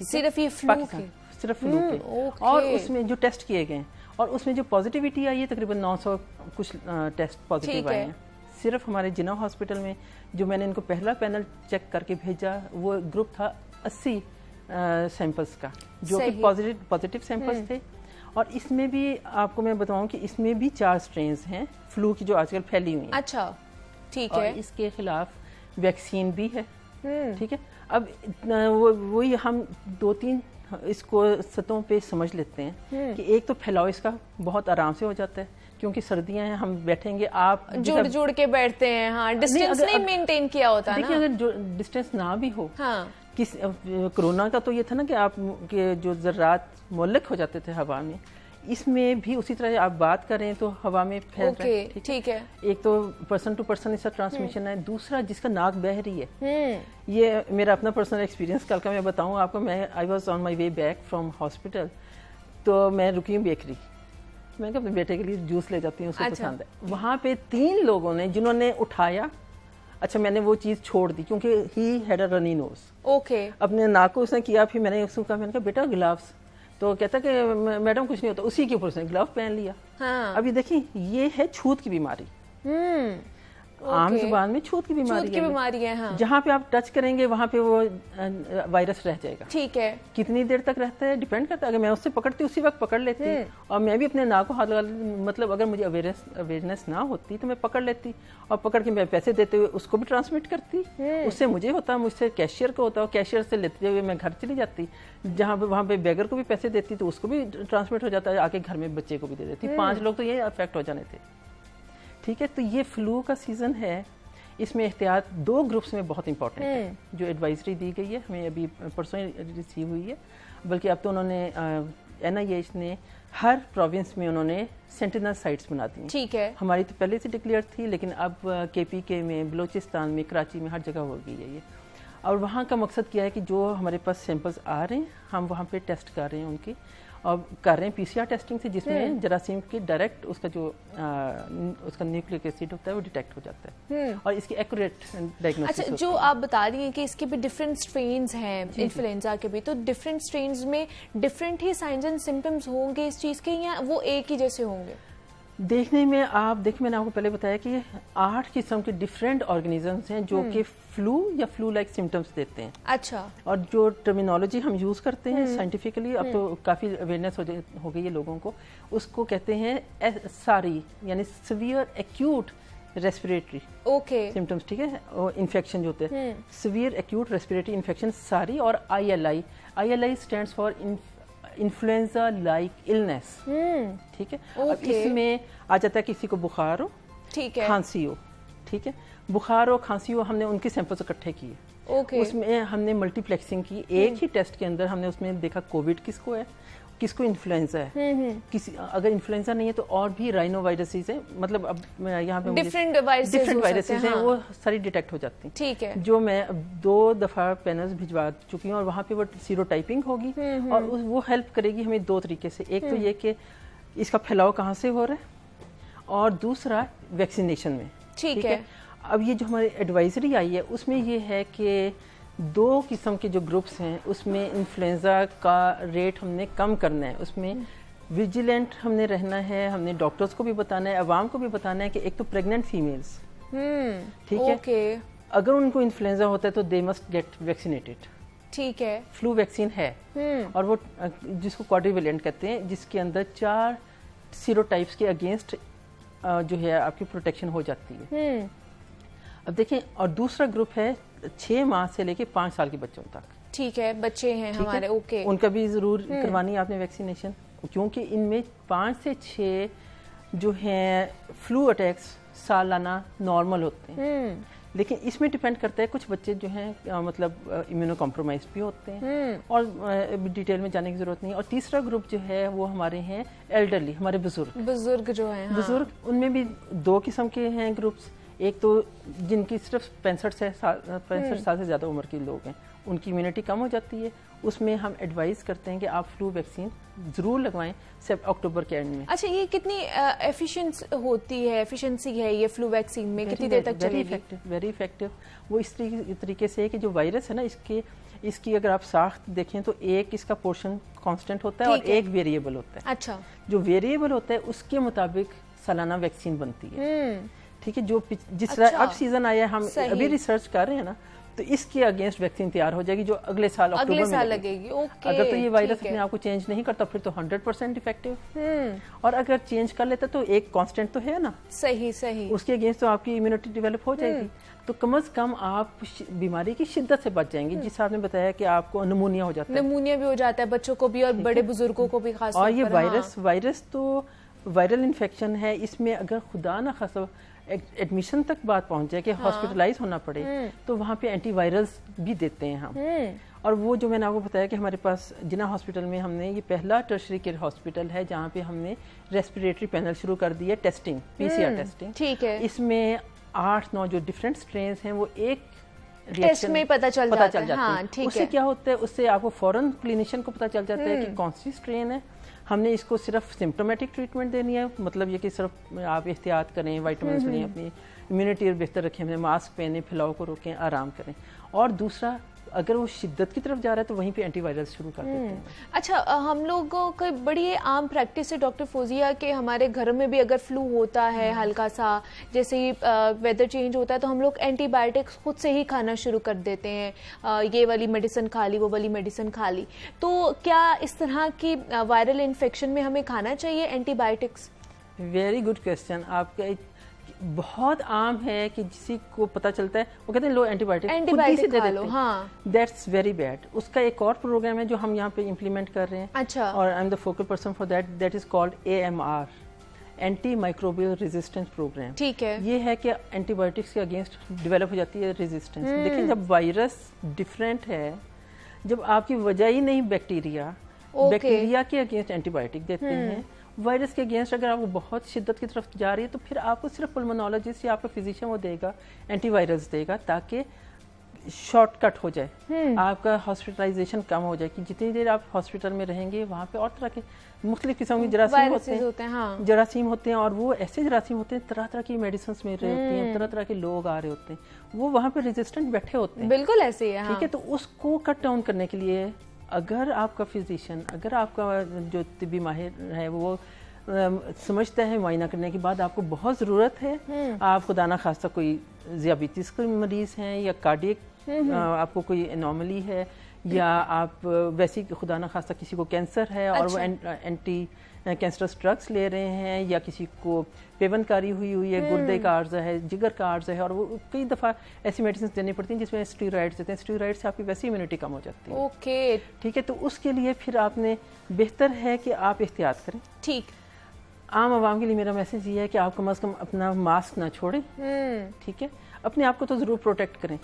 सिर्फ ये फ्लू के, सिर्फ फ्लू के। और उसमें जो टेस्ट किए गए और उसमें जो पॉजिटिविटी आई है तकरीबन 900 कुछ टेस्ट पॉजिटिव आए हैं सिर्फ हमारे जिन्ना हॉस्पिटल में। जो मैंने इनको पहला पैनल चेक करके भेजा वो ग्रुप था 80 सैंपल्स का जो कि पॉजिटिव सैंपल्स थे। और इसमें भी आपको मैं बताऊं कि इसमें भी 4 स्ट्रेन्स हैं फ्लू की जो आजकल फैली हुई हैं। अच्छा, ठीक है। और इसके खिलाफ वैक्सीन भी है, ठीक है। अब वही हम 2-3 इसको सतहों पे समझ लेते हैं कि एक तो फैलाव इसका बहुत आराम से हो जाता है क्योंकि सर्दियां हैं, हम बैठेंगे, आप जुड़ के बैठते हैं, हाँ, डिस्टेंस नहीं मेंटेन किया होता है। देखिए अगर डिस्टेंस ना भी हो, हाँ, कोरोना का तो ये था ना कि आप के जो जर्रात मुअल्लक हो जाते थे हवा में, इसमें भी उसी तरह आप बात करें तो हवा में फैल रहा है, ठीक है। एक तो पर्सन टू पर्सन इसका ट्रांसमिशन है, दूसरा जिसका नाक बह रही है, ये मेरा अपना पर्सनल एक्सपीरियंस कल का मैं बताऊं आपको। मैं I was on my way back from hospital, तो मैं रुकी हूँ बेकरी, मैं अपने बेटे के लिए जूस ले जाती हूँ, उसको पसंद है। वहाँ पे 3 लोगों ने जिन्होंने उठाया, अच्छा मैंने वो चीज छोड़ दी क्योंकि he had a runny nose, okay, अपने नाक को उसने किया, फिर मैंने उसको कहा, मैंने कहा बेटा ग्लव्स, तो कहता कि मैडम कुछ नहीं होता, उसी के ऊपर उसने ग्लव पहन लिया। हाँ। अभी देखिए ये है छूत की बीमारी, आम जुबान में छूत की बीमारी है, हाँ। जहाँ पे आप टच करेंगे वहाँ पे वो वायरस रह जाएगा, ठीक है। कितनी देर तक रहता है डिपेंड करता है, अगर मैं उससे पकड़ती उसी वक्त पकड़ लेती और मैं भी अपने नाक को हाथ लगा, मतलब अगर मुझे अवेयरनेस ना होती तो मैं पकड़ लेती और पकड़ के मैं पैसे देते हुए उसको भी ट्रांसमिट करती, उससे मुझे होता, मुझसे कैशियर को होता, कैशियर से लेते हुए मैं घर चली जाती, जहाँ पे वहाँ पे बेगर को भी पैसे देती तो उसको भी ट्रांसमिट हो जाता है, आके घर में बच्चे को भी दे देती। 5 लोग तो ये अफेक्ट हो जाने थे, ठीक है। तो ये फ्लू का सीजन है, इसमें एहतियात 2 ग्रुप्स में बहुत इंपॉर्टेंट है जो एडवाइजरी दी गई है, हमें अभी परसों रिसीव हुई है, बल्कि अब तो उन्होंने NIH ने हर प्रोविंस में उन्होंने सेंटिनल साइट्स बना दी, ठीक है। हमारी तो पहले से डिक्लेयर थी लेकिन अब KPK में, बलोचिस्तान में, कराची में हर जगह हो गई है ये। और वहाँ का मकसद क्या है कि जो हमारे पास सैंपल्स आ रहे हैं हम वहाँ पे टेस्ट कर रहे हैं उनकी, और कर रहे हैं PCR टेस्टिंग से, जिसमें जरासीम की डायरेक्ट उसका जो उसका न्यूक्लिक एसिड होता है वो डिटेक्ट हो जाता है और इसकी एक्यूरेट डायग्नोसिस। अच्छा, जो आप बता रही हैं कि इसके भी डिफरेंट स्ट्रेन्स हैं, इन्फ्लुएंजा के भी, तो डिफरेंट स्ट्रेन्स में different he science and symptoms होंगे इस चीज के, या वो एक ही जैसे होंगे? देखने में आप देखिए, मैंने आपको पहले बताया कि 8 किस्म के डिफरेंट ऑर्गेनिजम्स हैं जो कि फ्लू या फ्लू लाइक सिम्टम्स देते हैं। अच्छा। और जो टर्मिनोलॉजी हम यूज करते हैं साइंटिफिकली, अब तो काफी अवेयरनेस हो गई है लोगों को, उसको कहते हैं सारी, यानी सीवियर एक्यूट रेस्पिरेटरी सिम्टम्स, ठीक है, और इन्फेक्शन जो होते हैं, सीवियर एक्यूट रेस्पिरेटरी इन्फेक्शन सारी, और ILI stands for influenza like illness, ठीक है। अब इसमें आ जाता है किसी को बुखार हो, ठीक है, खांसी हो, ठीक है, बुखार हो, खांसी हो, हमने उनके सैंपल्स इकट्ठे किए, उसमें हमने मल्टीप्लेक्सिंग की, एक ही टेस्ट के अंदर हमने उसमें देखा कोविड किसको है, किसको इन्फ्लुएंजा है, किसी अगर इन्फ्लुएंजा नहीं है तो और भी राइनो वायरसेस है, मतलब अब यहाँ पे डिफरेंट वायरसेस हैं, वो सारी डिटेक्ट हो जाती हैं, ठीक है। जो मैं 2 दफा पैनल्स भिजवा चुकी हूँ और वहाँ पे वो सीरोटाइपिंग होगी और वो हेल्प करेगी हमें 2 तरीके से, एक तो ये कि इसका फैलाव कहाँ से हो रहा है और दूसरा वैक्सीनेशन में, ठीक है। अब ये जो हमारी एडवाइजरी आई है उसमें ये है कि 2 किस्म के जो ग्रुप्स हैं उसमें इन्फ्लुएंजा का रेट हमने कम करना है, उसमें विजिलेंट हमने रहना है, हमने डॉक्टर्स को भी बताना है, अवाम को भी बताना है कि एक तो प्रेग्नेंट फीमेल्स, ठीक है, अगर उनको इन्फ्लुएंजा होता है तो दे मस्ट गेट वैक्सीनेटेड, ठीक है, फ्लू वैक्सीन है, और वो जिसको क्वाड्रिवेलेंट कहते हैं, जिसके अंदर 4 सीरोटाइप्स के अगेंस्ट जो है आपकी प्रोटेक्शन हो जाती है। अब देखें, और दूसरा ग्रुप है 6 माह से लेके 5 साल के बच्चों तक। ठीक है, बच्चे हैं हमारे, ओके, उनका भी जरूर करवानी है आपने वैक्सीनेशन, क्योंकि इनमें 5 से 6 जो हैं फ्लू अटैक्स सालाना नॉर्मल होते हैं। लेकिन इसमें डिपेंड करता है, कुछ बच्चे जो हैं मतलब इम्यूनो कॉम्प्रोमाइज भी होते हैं, और डिटेल में जाने की जरूरत नहीं। और तीसरा ग्रुप जो है वो हमारे हैं एल्डरली, हमारे बुजुर्ग जो हैं, हाँ। बुजुर्ग, उनमें भी 2 किस्म के हैं ग्रुप्स। एक तो जिनकी सिर्फ 65 साल से ज़्यादा उम्र के लोग हैं, उनकी इम्यूनिटी कम हो जाती है, उसमें हम एडवाइस करते हैं कि आप फ्लू वैक्सीन जरूर लगवाएं अक्टूबर के एंड में। अच्छा, ये कितनी एफिशिएंसी है ये फ्लू वैक्सीन में, कितनी देर तक चलेगी? Very effective. वो इस तरीके से है कि जो वायरस है ना, इसकी अगर आप साख्त देखें तो एक इसका पोर्शन कांस्टेंट होता है और एक वेरिएबल होता है। अच्छा, जो वेरिएबल होता है उसके मुताबिक सालाना वैक्सीन बनती है। ठीक है, जो जिस तरह अब सीजन आया, हम अभी रिसर्च कर रहे हैं ना, तो इसके अगेंस्ट वैक्सीन तैयार हो जाएगी जो अगले साल अक्टूबर में लगेगी। ओके, अगर तो ये वायरस अपने आप को चेंज नहीं करता फिर तो 100% इफेक्टिव, और अगर चेंज कर लेता तो एक कांस्टेंट तो है ना, सही, उसके अगेंस्ट तो आपकी इम्यूनिटी डेवलप हो जाएगी। तो कम से कम आप बीमारी की शिद्दत से बच जाएंगे। जिस आपने बताया कि आपको निमोनिया हो जाता है, निमोनिया भी हो जाता है बच्चों को भी और बड़े बुजुर्गों को भी खास। और ये वायरस तो वायरल इन्फेक्शन है, इसमें अगर खुदा ना खासा एडमिशन तक बात पहुंच जाए कि हॉस्पिटलाइज होना पड़े, तो वहाँ पे एंटीवायरल्स भी देते हैं हम। और वो जो मैंने आपको बताया कि हमारे पास जिना हॉस्पिटल में हमने ये पहला टर्शरी केयर हॉस्पिटल है जहाँ पे हमने रेस्पिरेटरी पैनल शुरू कर दी है, टेस्टिंग, PCR टेस्टिंग। ठीक है, इसमें 8-9 जो डिफरेंट स्ट्रेन हैं वो एक टेस्ट में पता चल जाता है। हाँ, उससे क्या होता है, उससे आपको फौरन क्लिनिशियन को पता चल जाता है कि कौन सी स्ट्रेन है। हमने इसको सिर्फ सिम्टोमेटिक ट्रीटमेंट देनी है, मतलब ये कि सिर्फ आप एहतियात करें, विटामिन लें, अपनी इम्यूनिटी बेहतर रखें, अपने मास्क पहने, फैलाव को रोकें, आराम करें। और दूसरा, अगर वो शिद्दत की तरफ जा रहा है तो वहीं पे एंटीवायरल शुरू कर देते हैं। अच्छा, हम लोगों का बड़ी आम प्रैक्टिस है डॉक्टर फोजिया कि हमारे घर में भी अगर फ्लू होता है हल्का सा, जैसे ही वेदर चेंज होता है तो हम लोग एंटीबायोटिक्स खुद से ही खाना शुरू कर देते हैं, ये वाली मेडिसिन खा ली, वो वाली मेडिसिन खा ली। तो क्या इस तरह की वायरल इन्फेक्शन में हमें खाना चाहिए एंटीबायोटिक्स? Very good question. आपका बहुत आम है कि किसी को पता चलता है वो कहते हैं लो एंटीबायोटिक खा लो। हाँ, दैट्स वेरी बैड। उसका एक और प्रोग्राम है जो हम यहाँ पे इम्प्लीमेंट कर रहे हैं। अच्छा, और I am the focal person for that is called AMR, anti microbial resistance programme. ठीक है, ये है कि एंटीबायोटिक्स के अगेंस्ट डेवलप हो जाती है रेजिस्टेंस। देखिए, जब वायरस डिफरेंट है, जब आपकी वजह ही नहीं बैक्टीरिया के अगेंस्ट एंटीबायोटिक देते हैं, वायरस के अगेंस्ट अगर आपको बहुत शिद्दत की तरफ जा रही है तो फिर आपको सिर्फ पल्मोनोलॉजिस्ट या आपका फिजिशियन वो देगा, एंटीवायरस देगा, ताकि शॉर्टकट हो जाए, आपका हॉस्पिटलाइजेशन कम हो जाए। कि जितनी देर आप हॉस्पिटल में रहेंगे वहाँ पे और तरह के मुख्तलिफ किस्म के जरासीम होते हैं, हाँ। जरासीम होते हैं, और वो ऐसे जरासीम होते हैं, तरह तरह की मेडिसिन मिल रही होती हैं, तरह तरह के लोग आ रहे होते हैं, वो वहाँ पे रेजिस्टेंट बैठे होते हैं। बिल्कुल ऐसे ही है। ठीक है, तो उसको कट डाउन करने के लिए अगर आपका फिजिशियन, अगर आपका जो तिब्बी माहिर है वो समझता है मुआयना करने के बाद आपको बहुत ज़रूरत है, आप खुदा ना खास्ता कोई ज़ियाबीतिस के मरीज़ हैं या कार्डियक आपको कोई एनॉमली है, या आप वैसे खुदा ना खास्ता किसी को कैंसर है और वो एंटी कैंसरस ड्रग्स ले रहे हैं, या किसी को पेवनकारी हुई है, गुर्दे का आर्जा है, जिगर का आर्जा है, और वो कई दफ़ा ऐसी मेडिसिन देनी पड़ती हैं जिसमें स्टीरॉइड्स देते हैं। स्टीरॉइड से आपकी वैसी इम्यूनिटी कम हो जाती है। ओके, ठीक है, तो उसके लिए फिर आपने बेहतर है कि आप एहतियात करें। ठीक, आम आवाम के लिए मेरा मैसेज ये है कि आप कम अज़ कम अपना मास्क ना छोड़ें। ठीक है, अपने आप को तो ज़रूर प्रोटेक्ट करें,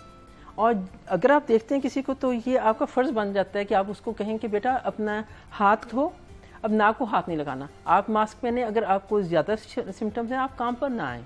और अगर आप देखते हैं किसी को तो ये आपका फ़र्ज़ बन जाता है कि आप उसको कहें कि बेटा अपना हाथ धो, अब नाक को हाथ नहीं लगाना, आप मास्क पहने। अगर आपको ज़्यादा सिम्टम्स हैं आप काम पर ना आएँ,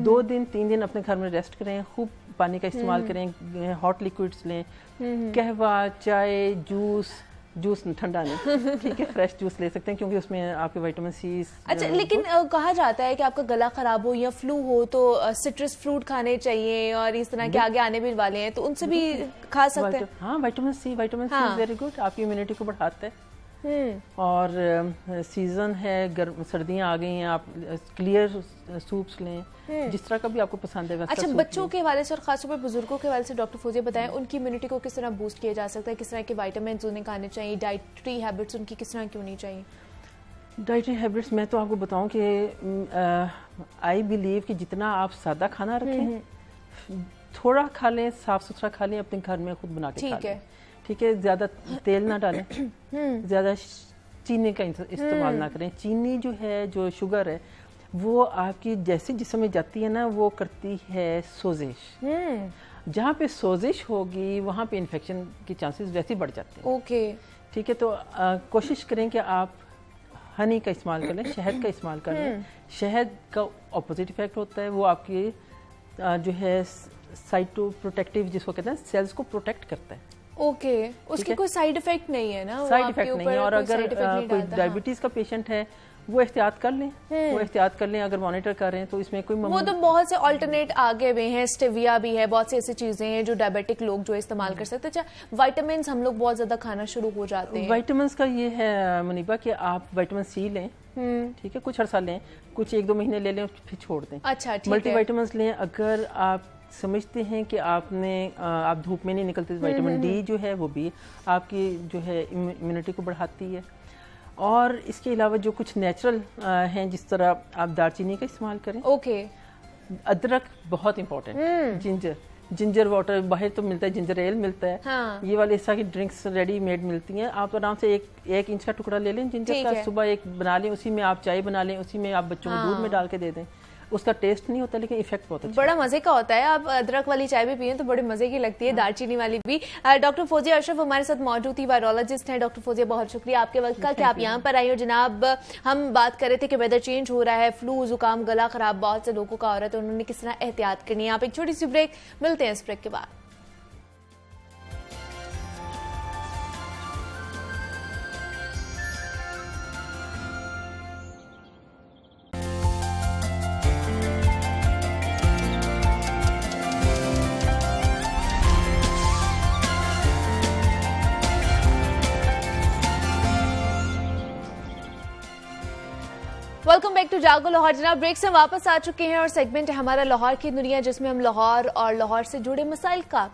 2 दिन 3 दिन अपने घर में रेस्ट करें, खूब पानी का इस्तेमाल करें, हॉट लिक्विड्स लें, कहवा, चाय, जूस ठंडा नहीं, ठीक है, फ्रेश जूस ले सकते हैं क्योंकि उसमें आपके विटामिन सी। अच्छा, लेकिन कहा जाता है कि आपका गला खराब हो या फ्लू हो तो सिट्रस फ्रूट खाने चाहिए, और इस तरह के आगे आने भी वाले हैं, तो उनसे भी खा सकते हैं। हाँ, vitamin C is very good, आपकी इम्यूनिटी को बढ़ाता है। और सीजन है, गर्म सर्दियां आ गई हैं, आप क्लियर सूप्स लें, जिस तरह का भी आपको पसंद है वैसा। अच्छा, बच्चों के हवाले से और खासतौर पर बुजुर्गों के हवाले से डॉक्टर फौजिया बताएं, उनकी इम्यूनिटी को किस तरह बूस्ट किया जा सकता है, किस तरह के विटामिन उन्हें खाने चाहिए, डाइटरी हैबिट्स उनकी किस तरह की होनी चाहिए? डाइटरी हैबिट्स मैं तो आपको बताऊं कि आई बिलीव कि जितना आप सादा खाना रखें, थोड़ा खा लें, साफ सुथरा खा लें, अपने घर में खुद बना के खा लें, ठीक है। ज्यादा तेल ना डालें, ज्यादा चीनी का इस्तेमाल ना करें। चीनी जो है, जो शुगर है, वो आपकी जैसे जिस्म में जाती है ना, वो करती है सोजिश। जहाँ पे सोजिश होगी वहाँ पे इन्फेक्शन के चांसेस वैसे बढ़ जाते हैं। ओके, ठीक है। तो कोशिश करें कि आप हनी का इस्तेमाल कर लें, शहद का इस्तेमाल कर लें। शहद का ऑपोजिट इफेक्ट होता है, वो आपकी जो है साइटो प्रोटेक्टिव जिसको कहते हैं, सेल्स को प्रोटेक्ट करता है। ओके, उसके कोई साइड इफेक्ट नहीं है ना? साइड इफेक्ट नहीं है। और अगर कोई डायबिटीज का पेशेंट है, वो एहतियात कर लें, वो एहतियात कर लें। अगर मॉनिटर कर रहे हैं तो इसमें कोई वो तो बहुत से अल्टरनेट आगे भी हैं, स्टेविया भी है, बहुत सी ऐसी चीजें हैं जो डायबिटिक लोग जो इस्तेमाल कर सकते हैं। अच्छा, विटामिन हम लोग बहुत ज्यादा खाना शुरू हो जाते हैं। विटामिन का ये है मुनीबा कि आप विटामिन सी लें, ठीक है, कुछ अर्सा लें, कुछ 1-2 महीने ले लें, फिर छोड़ दें। अच्छा, ठीक है। मल्टीविटामिन लें। अगर आप समझते हैं कि आप धूप में नहीं निकलते, विटामिन डी जो है वो भी आपकी जो है इम्यूनिटी को बढ़ाती है। और इसके अलावा जो कुछ नेचुरल हैं, जिस तरह आप दालचीनी का इस्तेमाल करें। ओके। अदरक बहुत इंपॉर्टेंट। जिंजर वाटर बाहर तो मिलता है, जिंजर एल मिलता है। हाँ। ये वाले इस तरह की ड्रिंक्स रेडी मेड मिलती हैं। आप आराम से एक इंच का टुकड़ा ले लें जिंजर का, सुबह एक बना लें, उसी में आप चाय बना लें, उसी में आप बच्चों को दूध में डाल के दे दें। उसका टेस्ट नहीं होता लेकिन इफेक्ट बहुत अच्छा, बड़ा मजे का होता है। आप अदरक वाली चाय भी पिए तो बड़े मजे की लगती है, दालचीनी वाली भी। डॉक्टर फौजिया अशरफ हमारे साथ मौजूद थी, वायरोलॉजिस्ट हैं। डॉक्टर फौजिया, बहुत शुक्रिया आपके वक्त का कि आप यहाँ पर आई हो। जनाब, हम बात कर रहे थे कि वेदर चेंज हो रहा है, फ्लू, जुकाम, गला खराब बहुत से लोगों का हो रहा है, तो उन्होंने किस तरह एहतियात करनी है। आप एक छोटी सी ब्रेक, मिलते हैं इस ब्रेक के बाद। वेलकम बैक टू जागो लाहौर। जनाब, ब्रेक से वापस आ चुके हैं और सेगमेंट है हमारा लाहौर की दुनिया, जिसमें हम लाहौर और लाहौर से जुड़े मसाइल का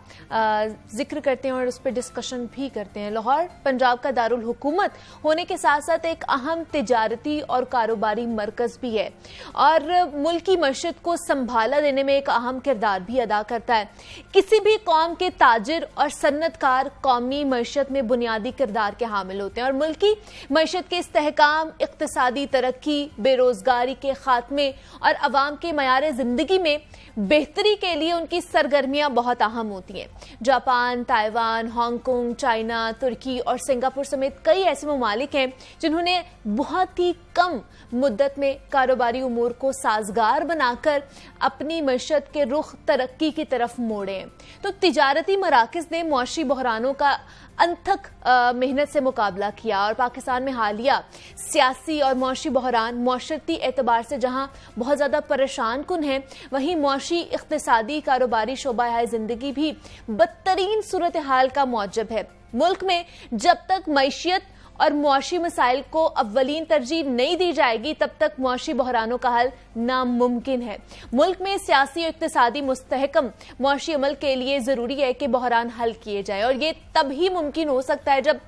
जिक्र करते हैं और उस पर डिस्कशन भी करते हैं। लाहौर पंजाब का दारुल हुकूमत होने के साथ साथ एक अहम तिजारती और कारोबारी मरकज भी है और मुल्क की मईशत को संभाला देने में एक अहम किरदार भी अदा करता है। किसी भी कौम के ताजिर और सन्नतकार कौमी मईशत में बुनियादी किरदार के हामिल होते हैं और मुल्क की मईशत के इस्तेहकाम, इक्तिसादी तरक्की, बेरोजगारी के खात्मे और अवाम के मयार जिंदगी में बेहतरी के लिए उनकी सरगर्मियां बहुत अहम होती हैं। जापान, ताइवान, हांगकांग, चाइना, तुर्की और सिंगापुर समेत कई ऐसे ममालिक हैं जिन्होंने बहुत ही कम मुद्दत में कारोबारी उमूर को साजगार बनाकर अपनी मईशत के रुख तरक्की की तरफ मोड़े हैं। तो तिजारती मराकिज ने मुआशी बहरानों का अनथक मेहनत से मुकाबला किया और पाकिस्तान में हालिया सियासी और मुआशी बहरान मुआशरती एतबार से जहां बहुत ज्यादा परेशान कुन है, वहीं मुआशी इख्तिसादी कारोबारी शोबा जिंदगी भी बदतरीन सूरत हाल का मौजब है। मुल्क में जब तक मईशियत और मुआशी मसाइल को अव्वलीन तरजीह नहीं दी जाएगी, तब तक मुआशी बहरानों का हल नामुमकिन है। मुल्क में सियासी और इक्तिसादी मुस्तहकम मुआशी अमल के लिए जरूरी है कि बहरान हल किए जाए और ये तभी मुमकिन हो सकता है जब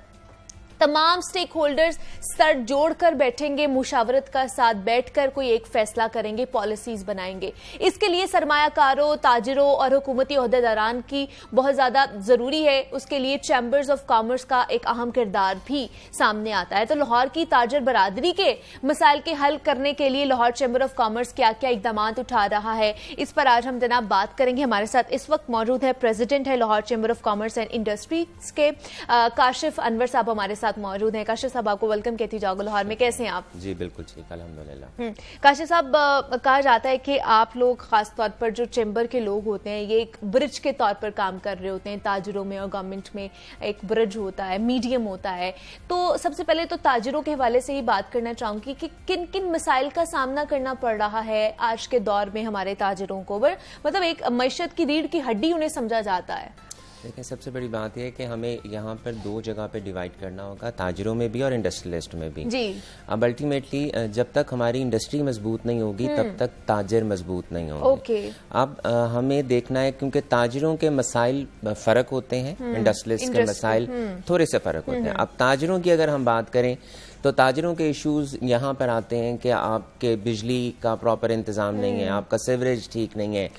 तमाम स्टेक होल्डर्स सर जोड़कर बैठेंगे, मुशावरत का साथ बैठकर कोई एक फैसला करेंगे, पॉलिसीज बनाएंगे। इसके लिए सरमायाकारों, ताजिरों और हुकूमती ओहदेदारान की बहुत ज्यादा जरूरी है। उसके लिए चैम्बर्स ऑफ कॉमर्स का एक अहम किरदार भी सामने आता है। तो लाहौर की ताजर बरादरी के मसाइल के हल करने के लिए लाहौर चैम्बर ऑफ कॉमर्स क्या क्या इकदाम उठा रहा है, इस पर आज हम जनाब बात करेंगे। हमारे साथ इस वक्त मौजूद है प्रेसिडेंट है Lahore chamber of commerce and industries के काशिफ अनवर साहब हमारे साथ मौजूद हैं। काशिफ साहब, आपको वेलकम कहती हूं जागो लाहौर में। कैसे हैं आप? जी बिल्कुल ठीक, अल्हम्दुलिल्लाह। काशिफ साहब, कहा जाता है कि आप लोग खास तौर पर जो चैम्बर के लोग होते हैं, ये एक ब्रिज के तौर पर काम कर रहे होते हैं। ताजिरों में और गवर्नमेंट में एक ब्रिज होता है, मीडियम होता है। तो सबसे पहले तो ताजिरों के हवाले से ही बात करना चाहूंगी कि किन किन मसाइल का सामना करना पड़ रहा है आज के दौर में हमारे ताजिरों को। मतलब एक मईशत की रीढ़ की हड्डी उन्हें समझा जाता है। देखिए, सबसे बड़ी बात यह है कि हमें यहाँ पर 2 जगह पे डिवाइड करना होगा, ताजिरों में भी और इंडस्ट्रियलिस्ट में भी जी। अब अल्टीमेटली जब तक हमारी इंडस्ट्री मजबूत नहीं होगी तब तक ताजिर मजबूत नहीं होंगे। अब हमें देखना है, क्योंकि ताजिरों के मसाइल फ़र्क होते हैं, इंडस्ट्रियलिस्ट के मसाइल थोड़े से फ़र्क होते हैं। अब ताजिरों की अगर हम बात करें तो ताजिरों के इश्यूज यहाँ पर आते हैं कि आपके बिजली का प्रॉपर इंतजाम नहीं है, आपका सीवरेज ठीक नहीं है,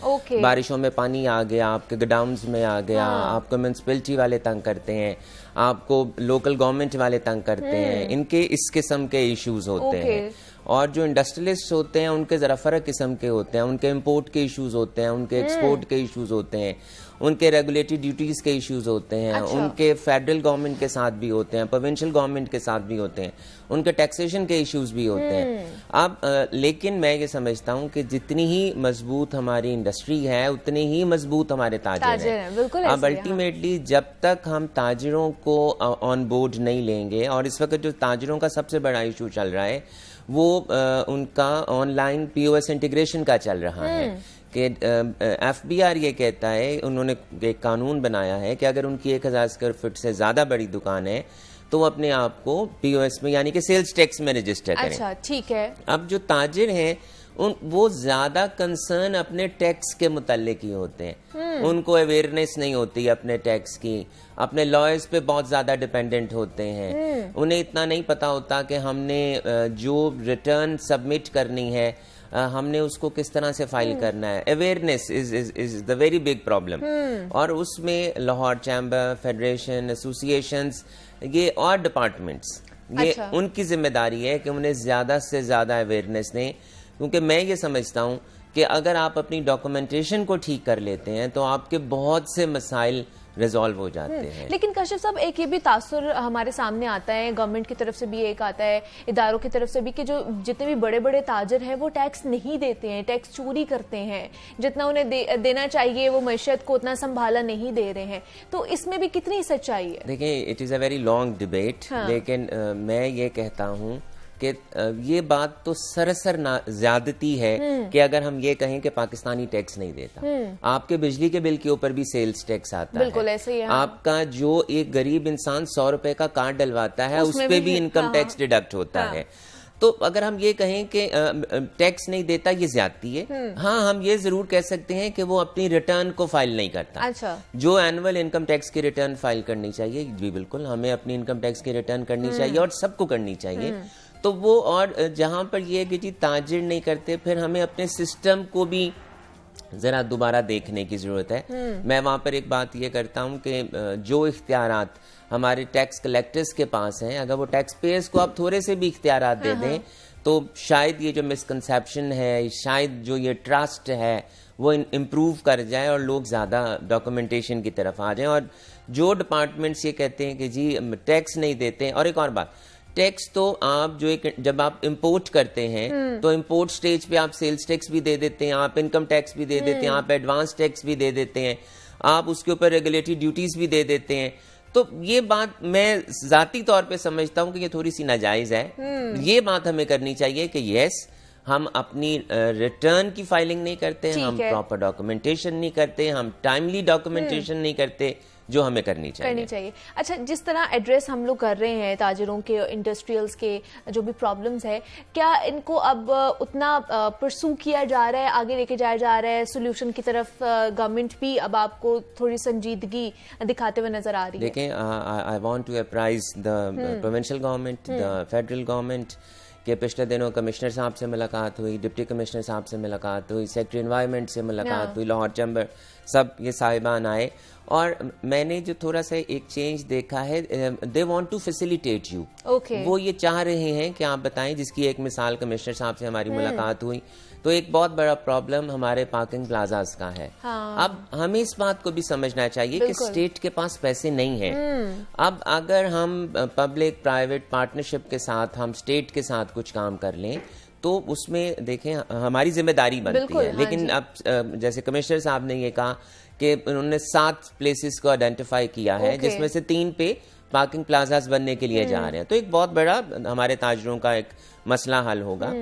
बारिशों में पानी आ गया, आपके गोडाउन्स में आ गया, आपको म्यूनसिपैलिटी वाले तंग करते हैं, आपको लोकल गवर्नमेंट वाले तंग करते हैं, इनके इस किस्म के इश्यूज होते हैं। और जो इंडस्ट्रियलिस्ट होते हैं उनके ज़रा फ़र्क किस्म के होते हैं, उनके इंपोर्ट के इश्यूज होते हैं, उनके एक्सपोर्ट के इश्यूज होते हैं, उनके रेगुलेटरी ड्यूटीज़ के इश्यूज होते हैं, उनके फेडरल गवर्नमेंट के साथ भी होते हैं, प्रोविंशियल गवर्नमेंट के साथ भी होते हैं, उनके टैक्सेशन के इश्यूज भी होते हैं। अब लेकिन मैं ये समझता हूँ कि जितनी ही मजबूत हमारी इंडस्ट्री है उतने ही मजबूत हमारे ताजिर हैं। अब अल्टीमेटली जब तक हम ताजिरों को ऑन बोर्ड नहीं लेंगे, और इस वक्त जो ताजिरों का सबसे बड़ा इशू चल रहा है वो उनका ऑनलाइन POS इंटीग्रेशन का चल रहा है कि FBR ये कहता है, उन्होंने एक कानून बनाया है कि अगर उनकी 1000 स्क्वायर फीट से ज़्यादा बड़ी दुकान है तो वो अपने आप को POS में यानी कि सेल्स टैक्स में रजिस्टर करें। अच्छा, ठीक है। अब जो ताजिर हैं वो ज्यादा कंसर्न अपने टैक्स के मुताल्लिक ही होते हैं, उनको अवेयरनेस नहीं होती अपने टैक्स की, अपने लॉयर्स पे बहुत ज्यादा डिपेंडेंट होते हैं, उन्हें इतना नहीं पता होता कि हमने जो रिटर्न सबमिट करनी है हमने उसको किस तरह से फाइल करना है। Awareness is the very big problem. और उसमें लाहौर चैम्बर, फेडरेशन, एसोसिएशंस, ये और डिपार्टमेंट्स, ये उनकी जिम्मेदारी है कि उन्हें ज्यादा से ज्यादा अवेयरनेस दें, क्योंकि मैं ये समझता हूँ कि अगर आप अपनी डॉक्यूमेंटेशन को ठीक कर लेते हैं तो आपके बहुत से मसाइल रिजॉल्व हो जाते हैं। लेकिन कशिफ साहब, एक ये भी तासुर हमारे सामने आता है, गवर्नमेंट की तरफ से भी एक आता है, इदारों की तरफ से भी, कि जो जितने भी बड़े बड़े ताजिर हैं वो टैक्स नहीं देते हैं, टैक्स चोरी करते हैं, जितना उन्हें देना चाहिए वो मैशत को उतना संभाला नहीं दे रहे हैं। तो इसमें भी कितनी सच्चाई है? देखिए, it is a very long debate, लेकिन मैं ये कहता हूँ कि ये बात तो सरसर ज्यादती है कि अगर हम ये कहें कि पाकिस्तानी टैक्स नहीं देता। आपके बिजली के बिल के ऊपर भी सेल्स टैक्स आता बिल्कुल है, ऐसे ही है। आपका जो एक गरीब इंसान 100 रुपए का कार्ड डलवाता है उस पे भी इनकम टैक्स डिडक्ट होता है। तो अगर हम ये कहें कि टैक्स नहीं देता, ये ज्यादती है। हाँ, हम ये जरूर कह सकते हैं कि वो अपनी रिटर्न को फाइल नहीं करता। अच्छा। जो एनुअल इनकम टैक्स की रिटर्न फाइल करनी चाहिए, जी बिल्कुल, हमें अपनी इनकम टैक्स की रिटर्न करनी चाहिए और सबको करनी चाहिए। तो वो, और जहां पर ये कि जी ताजिर नहीं करते, फिर हमें अपने सिस्टम को भी जरा दोबारा देखने की जरूरत है। मैं वहां पर एक बात ये करता हूं कि जो इख्तियारात हमारे टैक्स कलेक्टर्स के पास हैं, अगर वो टैक्स पेयर्स को आप थोड़े से भी इख्तियारात दे दें तो शायद ये जो मिसकंसेप्शन है, शायद जो ये ट्रस्ट है वो इम्प्रूव कर जाए और लोग ज़्यादा डॉक्यूमेंटेशन की तरफ आ जाएं। और जो डिपार्टमेंट्स ये कहते हैं कि जी टैक्स नहीं देते हैं, और एक और बात, टैक्स तो आप जब आप इंपोर्ट करते हैं तो इंपोर्ट स्टेज पे आप सेल्स टैक्स भी दे देते हैं, आप इनकम टैक्स भी दे देते हैं, आप एडवांस टैक्स भी दे देते हैं, आप उसके ऊपर रेगुलेटरी ड्यूटीज भी दे देते हैं। तो ये बात मैं जाती तौर पे समझता हूँ कि ये थोड़ी सी नाजायज है। ये बात हमें करनी चाहिए कि यस, हम अपनी रिटर्न की फाइलिंग नहीं करते, हम प्रॉपर डॉक्यूमेंटेशन नहीं करते, हम टाइमली डॉक्यूमेंटेशन नहीं करते जो हमें करनी चाहिए। अच्छा, जिस तरह एड्रेस हम लोग कर रहे हैं ताजिरों के, इंडस्ट्रियल्स के जो भी प्रॉब्लम्स है, क्या इनको अब उतना परसू किया जा रहा है, आगे लेके जाया जा रहा है सोल्यूशन की तरफ? गवर्नमेंट भी अब आपको थोड़ी संजीदगी दिखाते हुए नजर आ रही है? देखें, I want to apprise the provincial government, the federal government कि पिछले दिनों कमिश्नर साहब से मुलाकात हुई, डिप्टी कमिश्नर साहब से मुलाकात हुई, सेक्रेटरी एनवायरनमेंट से मुलाकात हुई, लाहौर चैम्बर, सब ये साहिबान आए, और मैंने जो थोड़ा सा एक चेंज देखा है, they want to facilitate you. वो ये चाह रहे हैं कि आप बताएं, जिसकी एक मिसाल कमिश्नर साहब से हमारी मुलाकात हुई, तो एक बहुत बड़ा प्रॉब्लम हमारे पार्किंग प्लाजास का है। अब हमें इस बात को भी समझना चाहिए कि स्टेट के पास पैसे नहीं है। अब अगर हम पब्लिक प्राइवेट पार्टनरशिप के साथ, हम स्टेट के साथ कुछ काम कर लें तो उसमें देखें हमारी जिम्मेदारी बनती है। लेकिन अब जैसे कमिश्नर साहब ने ये कहा कि उन्होंने 7 प्लेसेस को आइडेंटिफाई किया है, जिसमें से 3 पे पार्किंग प्लाजास बनने के लिए जा रहे हैं, तो एक बहुत बड़ा हमारे ताजरों का एक मसला हल होगा।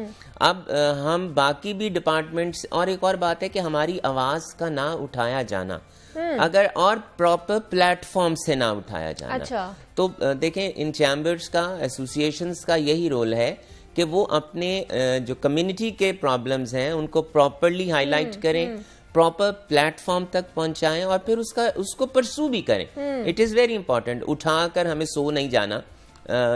अब हम बाकी भी डिपार्टमेंट्स, और एक और बात है कि हमारी आवाज का ना उठाया जाना। अगर और प्रॉपर प्लेटफॉर्म से ना उठाया जाना। अच्छा। तो देखें, इन चैम्बर्स का, एसोसिएशंस का यही रोल है कि वो अपने जो कम्युनिटी के प्रॉब्लम्स हैं उनको प्रॉपरली हाईलाइट करें, प्रॉपर प्लेटफॉर्म तक पहुंचाएं और फिर उसको परसू भी करें। It is very important. उठाकर हमें सो नहीं जाना,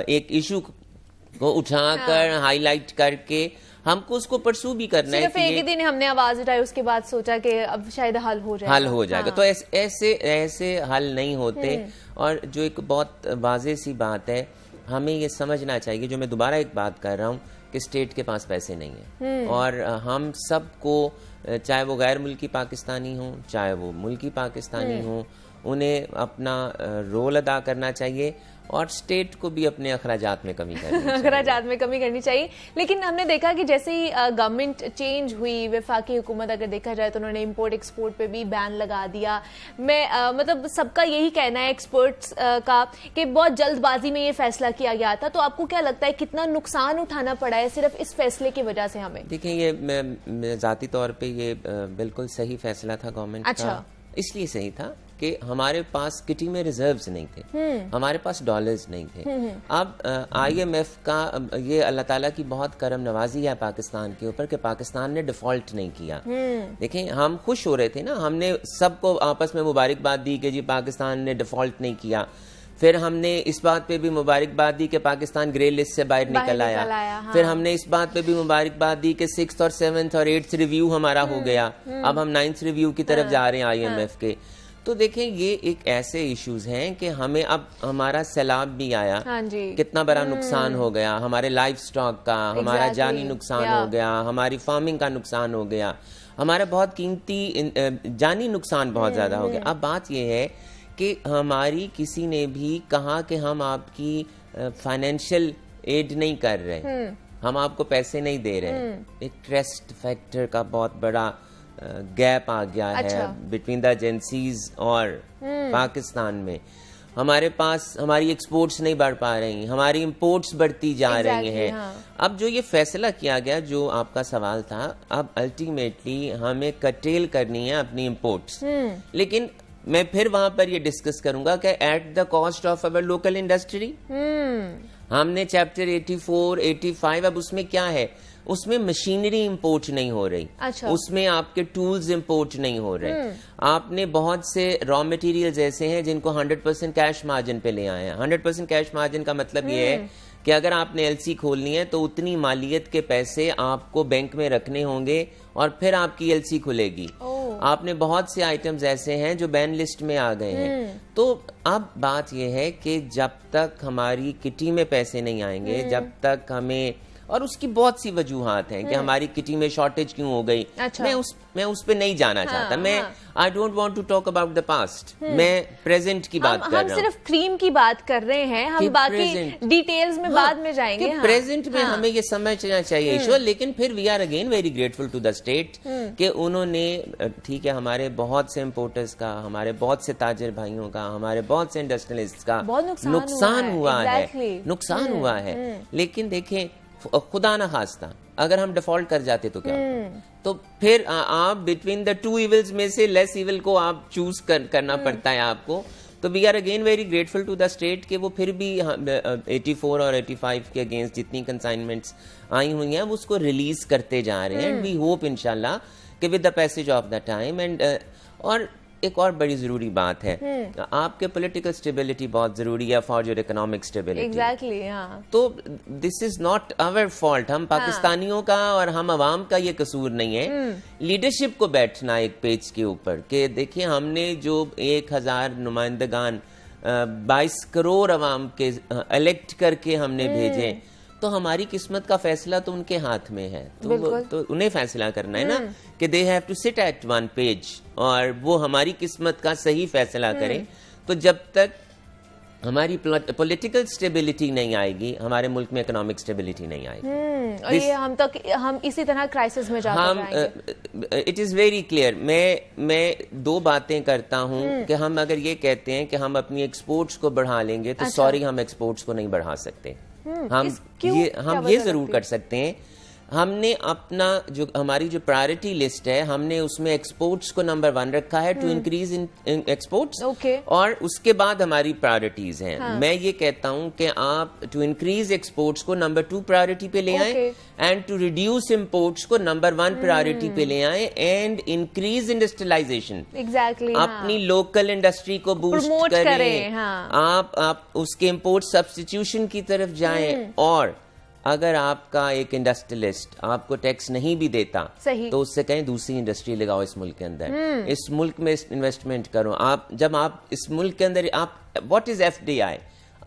एक इशू को उठाकर हाईलाइट करके हमको उसको परसू भी करना है। सिर्फ एक ही दिन हमने आवाज उठाई, उसके बाद सोचा कि अब शायद हल हो जाएगा। तो ऐसे हल नहीं होते। और जो एक बहुत वाज़ेह सी बात है, हमें ये समझना चाहिए, जो मैं दोबारा एक बात कर रहा हूँ, कि स्टेट के पास पैसे नहीं है और हम सबको, चाहे वो गैर मुल्की पाकिस्तानी हों चाहे वो मुल्की पाकिस्तानी हों, उन्हें अपना रोल अदा करना चाहिए और स्टेट को भी अपने अखराजात में कमी करनी चाहिए। लेकिन हमने देखा कि जैसे ही गवर्नमेंट चेंज हुई, वफाकी हुकूमत अगर देखा जाए तो उन्होंने इंपोर्ट एक्सपोर्ट पे भी बैन लगा दिया। मतलब सबका यही कहना है एक्सपर्ट्स का कि बहुत जल्दबाजी में ये फैसला किया गया था। तो आपको क्या लगता है कितना नुकसान उठाना पड़ा है सिर्फ इस फैसले की वजह से हमें? देखिए, ये ज़ाती तौर पर ये बिल्कुल सही फैसला था गवर्नमेंट का। इसलिए सही था कि हमारे पास किटी में रिजर्व्स नहीं थे, हमारे पास डॉलर्स नहीं थे। अब IMF का ये अल्लाह ताला की बहुत करम नवाजी है पाकिस्तान के ऊपर कि पाकिस्तान ने डिफॉल्ट नहीं किया। देखें, हम खुश हो रहे थे ना, हमने सबको आपस में मुबारकबाद दी कि जी पाकिस्तान ने डिफॉल्ट नहीं किया। फिर हमने इस बात पे भी मुबारकबाद दी कि पाकिस्तान ग्रे लिस्ट से बाहर निकल आया। हाँ। फिर हमने इस बात पे भी मुबारकबाद दी कि 6th और 7th और 8th रिव्यू हमारा हो गया। अब हम 9th रिव्यू की तरफ जा रहे हैं IMF के। तो देखें, ये एक ऐसे इश्यूज हैं कि हमें अब हमारा सैलाब भी आया, कितना बड़ा नुकसान हो गया, हमारे लाइफ स्टॉक का, हमारा जानी नुकसान हो गया, हमारी फार्मिंग का नुकसान हो गया, हमारा बहुत कीमती जानी नुकसान बहुत ज्यादा हो गया। अब बात यह है कि हमारी किसी ने भी कहा कि हम आपकी फाइनेंशियल एड नहीं कर रहे, हम आपको पैसे नहीं दे रहे। एक ट्रस्ट फैक्टर का बहुत बड़ा गैप आ गया है बिटवीन द एजेंसीज और पाकिस्तान में। हमारे पास हमारी एक्सपोर्ट्स नहीं बढ़ पा रही, हमारी इंपोर्ट्स बढ़ती जा रही हैं। अब जो ये फैसला किया गया, जो आपका सवाल था, अब अल्टीमेटली हमें कटेल करनी है अपनी इंपोर्ट्स। लेकिन मैं फिर वहां पर ये डिस्कस करूंगा कि at the cost of our local industry. हमने चैप्टर 84, 85, अब उसमें क्या है, उसमें मशीनरी इंपोर्ट नहीं हो रही। उसमें आपके टूल्स इंपोर्ट नहीं हो रहे। आपने बहुत से रॉ मटेरियल्स ऐसे हैं जिनको 100% कैश मार्जिन पे ले आए हैं। 100% कैश मार्जिन का मतलब ये है कि अगर आपने LC खोलनी है तो उतनी मालियत के पैसे आपको बैंक में रखने होंगे और फिर आपकी LC खुलेगी। आपने बहुत से आइटम्स ऐसे हैं जो बैन लिस्ट में आ गए हैं। तो अब बात यह है कि जब तक हमारी किटी में पैसे नहीं आएंगे, जब तक हमें, और उसकी बहुत सी वजूहात हैं कि हमारी किटी में शॉर्टेज क्यों हो गई। मैं उस पे नहीं जाना चाहता। मैं I don't want to talk about the past. मैं प्रेजेंट की बात कर रहा हूँ। हम सिर्फ क्रीम की बात कर रहे हैं, हम बाकी डिटेल्स में बाद में जाएंगे। प्रेजेंट में हमें ये समझना चाहिए ईश्वर। लेकिन फिर we are again very grateful to the state कि उन्होंने, ठीक है, हमारे बहुत से इम्पोर्टर्स का, हमारे बहुत से ताजिर भाइयों का, हमारे बहुत से इंडस्ट्रियलिस्ट का नुकसान हुआ है। लेकिन देखें, खुदा ना खास्ता अगर हम डिफॉल्ट कर जाते तो क्या होता? तो फिर आप बिटवीन द टू इविल्स में से लेस इविल को आप चूज करना पड़ता है आपको। तो we are again very grateful to the state कि वो फिर भी 84 और 85 के अगेंस्ट जितनी कंसाइनमेंट्स आई हुई हैं वो उसको रिलीज करते जा रहे हैं। वी होप इंशाल्लाह कि with the passage of the time. And और एक और बड़ी जरूरी बात है, आपके पॉलिटिकल स्टेबिलिटी बहुत जरूरी है for your economic stability. Exactly, हाँ। तो this is not our fault, हम पाकिस्तानियों का और हम अवाम का ये कसूर नहीं है। लीडरशिप को बैठना एक पेज के ऊपर कि देखिए, हमने जो 1000 नुमाइंदगान 22 करोड़ अवाम के इलेक्ट करके हमने भेजे, तो हमारी किस्मत का फैसला तो उनके हाथ में है। तो उन्हें फैसला करना है ना कि they have to sit at one page और वो हमारी किस्मत का सही फैसला करें। तो जब तक हमारी पॉलिटिकल स्टेबिलिटी नहीं आएगी, हमारे मुल्क में इकोनॉमिक स्टेबिलिटी नहीं आएगी। और ये हम इसी तरह क्राइसिस में जाकर आएंगे। It is very clear. मैं दो बातें करता हूं कि हम अगर ये कहते हैं कि हम अपनी एक्सपोर्ट्स को बढ़ा लेंगे तो सॉरी, हम एक्सपोर्ट्स को नहीं बढ़ा सकते। हम ये जरूर कर सकते हैं। हमने अपना जो हमारी जो प्रायोरिटी लिस्ट है, हमने उसमें एक्सपोर्ट्स को नंबर 1 रखा है, टू इंक्रीज इन एक्सपोर्ट्स, और उसके बाद हमारी प्रायोरिटीज हैं। मैं ये कहता हूं कि आप टू इंक्रीज एक्सपोर्ट्स को नंबर 2 प्रायोरिटी पे ले आए, एंड टू रिड्यूस इंपोर्ट्स को नंबर 1 प्रायोरिटी पे ले आए, एंड इंक्रीज इंडस्ट्रियलाइजेशन। एग्जैक्टली, अपनी लोकल इंडस्ट्री को बूस्ट करें, आप उसके इंपोर्ट सब्स्टिट्यूशन की तरफ जाएं। और अगर आपका एक इंडस्ट्रियलिस्ट आपको टैक्स नहीं भी देता, तो उससे कहीं दूसरी इंडस्ट्री लगाओ इस मुल्क के अंदर, इस मुल्क में इन्वेस्टमेंट करो। जब आप इस मुल्क के अंदर, आप व्हाट इज FDI,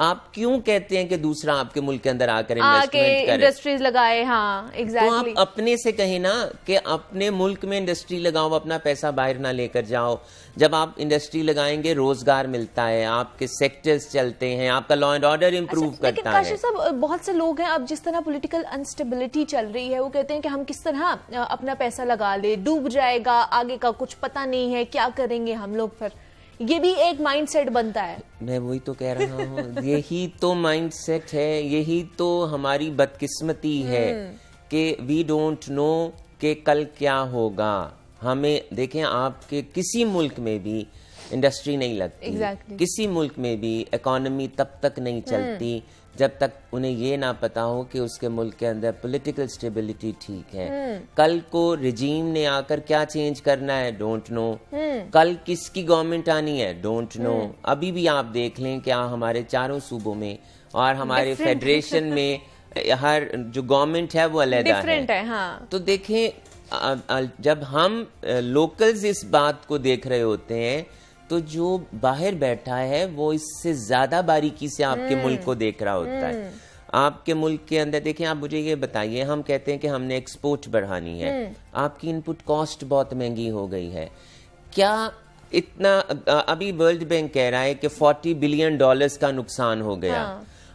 आप क्यों कहते हैं कि दूसरा आपके मुल्क के अंदर आकर इन्वेस्टमेंट करे, इंडस्ट्रीज लगाए? हाँ, एग्जैक्टली। तो आप अपने से कहें ना कि अपने मुल्क में इंडस्ट्री लगाओ, अपना पैसा बाहर ना लेकर जाओ। जब आप इंडस्ट्री लगाएंगे, रोजगार मिलता है, आपके सेक्टर्स चलते हैं, आपका लॉ एंड ऑर्डर इंप्रूव करता है। लेकिन काशिफ साहब, बहुत से लोग हैं, अब जिस तरह पॉलिटिकल अनस्टेबिलिटी चल रही है, वो कहते हैं कि हम किस तरह अपना पैसा लगा ले, डूब जाएगा, आगे का कुछ पता नहीं है, क्या करेंगे हम लोग? फिर ये भी एक माइंडसेट बनता है। मैं वही तो कह रहा हूँ, यही तो माइंडसेट है, यही तो हमारी बदकिस्मती है कि वी डोंट नो कि कल क्या होगा। हमें देखें, आपके किसी मुल्क में भी इंडस्ट्री नहीं लगती, किसी मुल्क में भी इकोनॉमी तब तक नहीं चलती जब तक उन्हें ये ना पता हो कि उसके मुल्क के अंदर पॉलिटिकल स्टेबिलिटी ठीक है। कल को रिजीम ने आकर क्या चेंज करना है, डोंट नो। कल किसकी गवर्नमेंट आनी है, डोंट नो। अभी भी आप देख लें क्या हमारे चारों सूबों में और हमारे फेडरेशन में हर जो गवर्नमेंट है वो अलग है। हाँ। तो देखें, जब हम लोकल्स इस बात को देख रहे होते हैं, तो जो बाहर बैठा है वो इससे ज्यादा बारीकी से आपके मुल्क को देख रहा होता है। आपके मुल्क के अंदर देखें, आप मुझे ये बताइए, हम कहते हैं कि हमने एक्सपोर्ट बढ़ानी है, आपकी इनपुट कॉस्ट बहुत महंगी हो गई है। क्या इतना, अभी वर्ल्ड बैंक कह रहा है कि $40 बिलियन का नुकसान हो गया।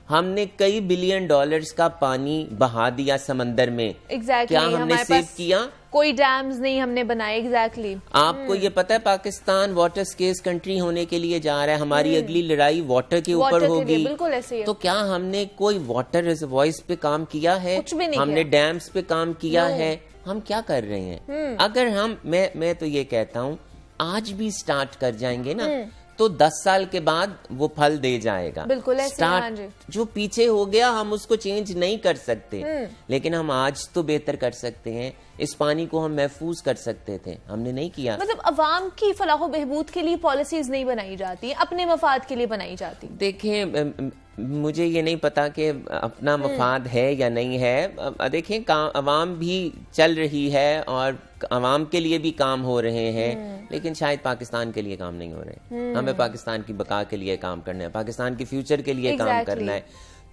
हमने कई बिलियन डॉलर्स का पानी बहा दिया समंदर में। क्या हमने सेव किया? कोई डैम्स नहीं हमने बनाए। एग्जैक्टली। आपको ये पता है पाकिस्तान वाटर स्केर्स कंट्री होने के लिए जा रहा है। हमारी अगली लड़ाई वाटर के ऊपर होगी। बिल्कुल ऐसे ही है। तो क्या हमने कोई वाटर रिजर्वॉयर्स पे काम किया है? कुछ भी नहीं हमने डैम्स पे काम किया है? हम क्या कर रहे हैं? अगर हम मैं तो ये कहता हूँ, आज भी स्टार्ट कर जाएंगे ना, तो 10 साल के बाद वो फल दे जाएगा। बिल्कुल ऐसे। स्टार्ट जो पीछे हो गया हम उसको चेंज नहीं कर सकते, लेकिन हम आज तो बेहतर कर सकते हैं। इस पानी को हम महफूज कर सकते थे, हमने नहीं किया। मतलब अवाम की फलाह बहबूद के लिए पॉलिसीज नहीं बनाई जाती, अपने मफाद के लिए बनाई जाती। देखें, मुझे ये नहीं पता कि अपना मफाद है या नहीं है। देखें, अवाम भी चल रही है और अवाम के लिए भी काम हो रहे हैं, लेकिन शायद पाकिस्तान के लिए काम नहीं हो रहे। हमें पाकिस्तान की बका के लिए काम करना है, पाकिस्तान की फ्यूचर के लिए काम करना है।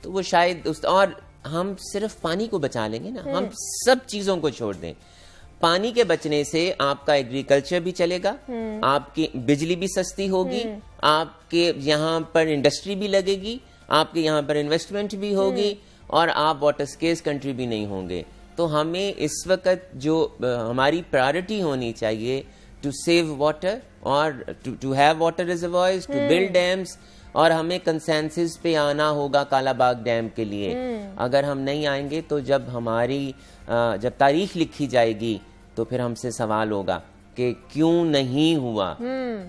तो वो शायद और हम सिर्फ पानी को बचा लेंगे ना, हम सब चीजों को छोड़ दें। पानी के बचने से आपका एग्रीकल्चर भी चलेगा, आपकी बिजली भी सस्ती होगी, आपके यहाँ पर इंडस्ट्री भी लगेगी, आपके यहाँ पर इन्वेस्टमेंट भी होगी, और आप वाटर स्केर्स कंट्री भी नहीं होंगे। तो हमें इस वक्त जो हमारी प्रायोरिटी होनी चाहिए, टू सेव वाटर और to have water reservoirs, to build dams, और हमें कंसेंसस पे आना होगा कालाबाग डैम के लिए। अगर हम नहीं आएंगे तो जब तारीख लिखी जाएगी तो फिर हमसे सवाल होगा कि क्यों नहीं हुआ।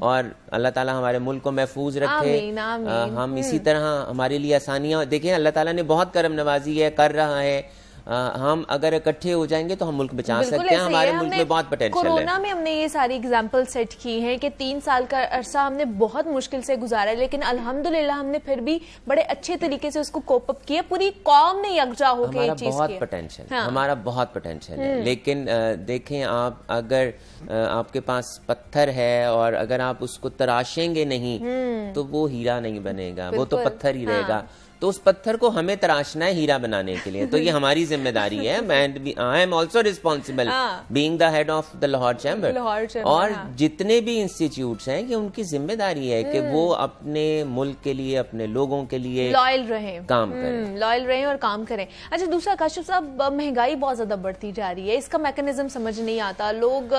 और अल्लाह ताला हमारे मुल्क को महफूज रखे। आमीन, आमीन। हम इसी तरह हमारे लिए आसानियां देखें, अल्लाह ताला ने बहुत करम नवाजी है, कर रहा है। हम अगर इकट्ठे हो जाएंगे तो हम मुल्क बचा सकते हैं। हमारे मुल्क में बहुत पोटेंशियल है। कोरोना में हमने ये सारी एग्जांपल सेट की हैं कि 3 साल का अरसा हमने बहुत मुश्किल से गुजारा, लेकिन अल्हम्दुलिल्लाह हमने फिर भी बड़े अच्छे तरीके से उसको कोप अप किया। पूरी कौम ने यकजा होकर ये चीज बहुत पोटेंशियल, हमारा बहुत पोटेंशियल है। लेकिन देखें, आप अगर आपके पास पत्थर है और अगर आप उसको तराशेंगे नहीं तो वो हीरा नहीं बनेगा, वो तो पत्थर ही रहेगा। तो उस पत्थर को हमें तराशना है हीरा बनाने के लिए। तो ये हमारी जिम्मेदारी है। I am also responsible being the head of the Lahore chamber. और जितने भी इंस्टीट्यूट्स हैं, कि उनकी जिम्मेदारी है कि वो अपने मुल्क के लिए, अपने लोगों के लिए लॉयल रहें, काम करें, लॉयल रहें और काम करें। अच्छा, दूसरा काशिफ साहब, महंगाई बहुत ज्यादा बढ़ती जा रही है, इसका मैकेनिज्म समझ नहीं आता। लोग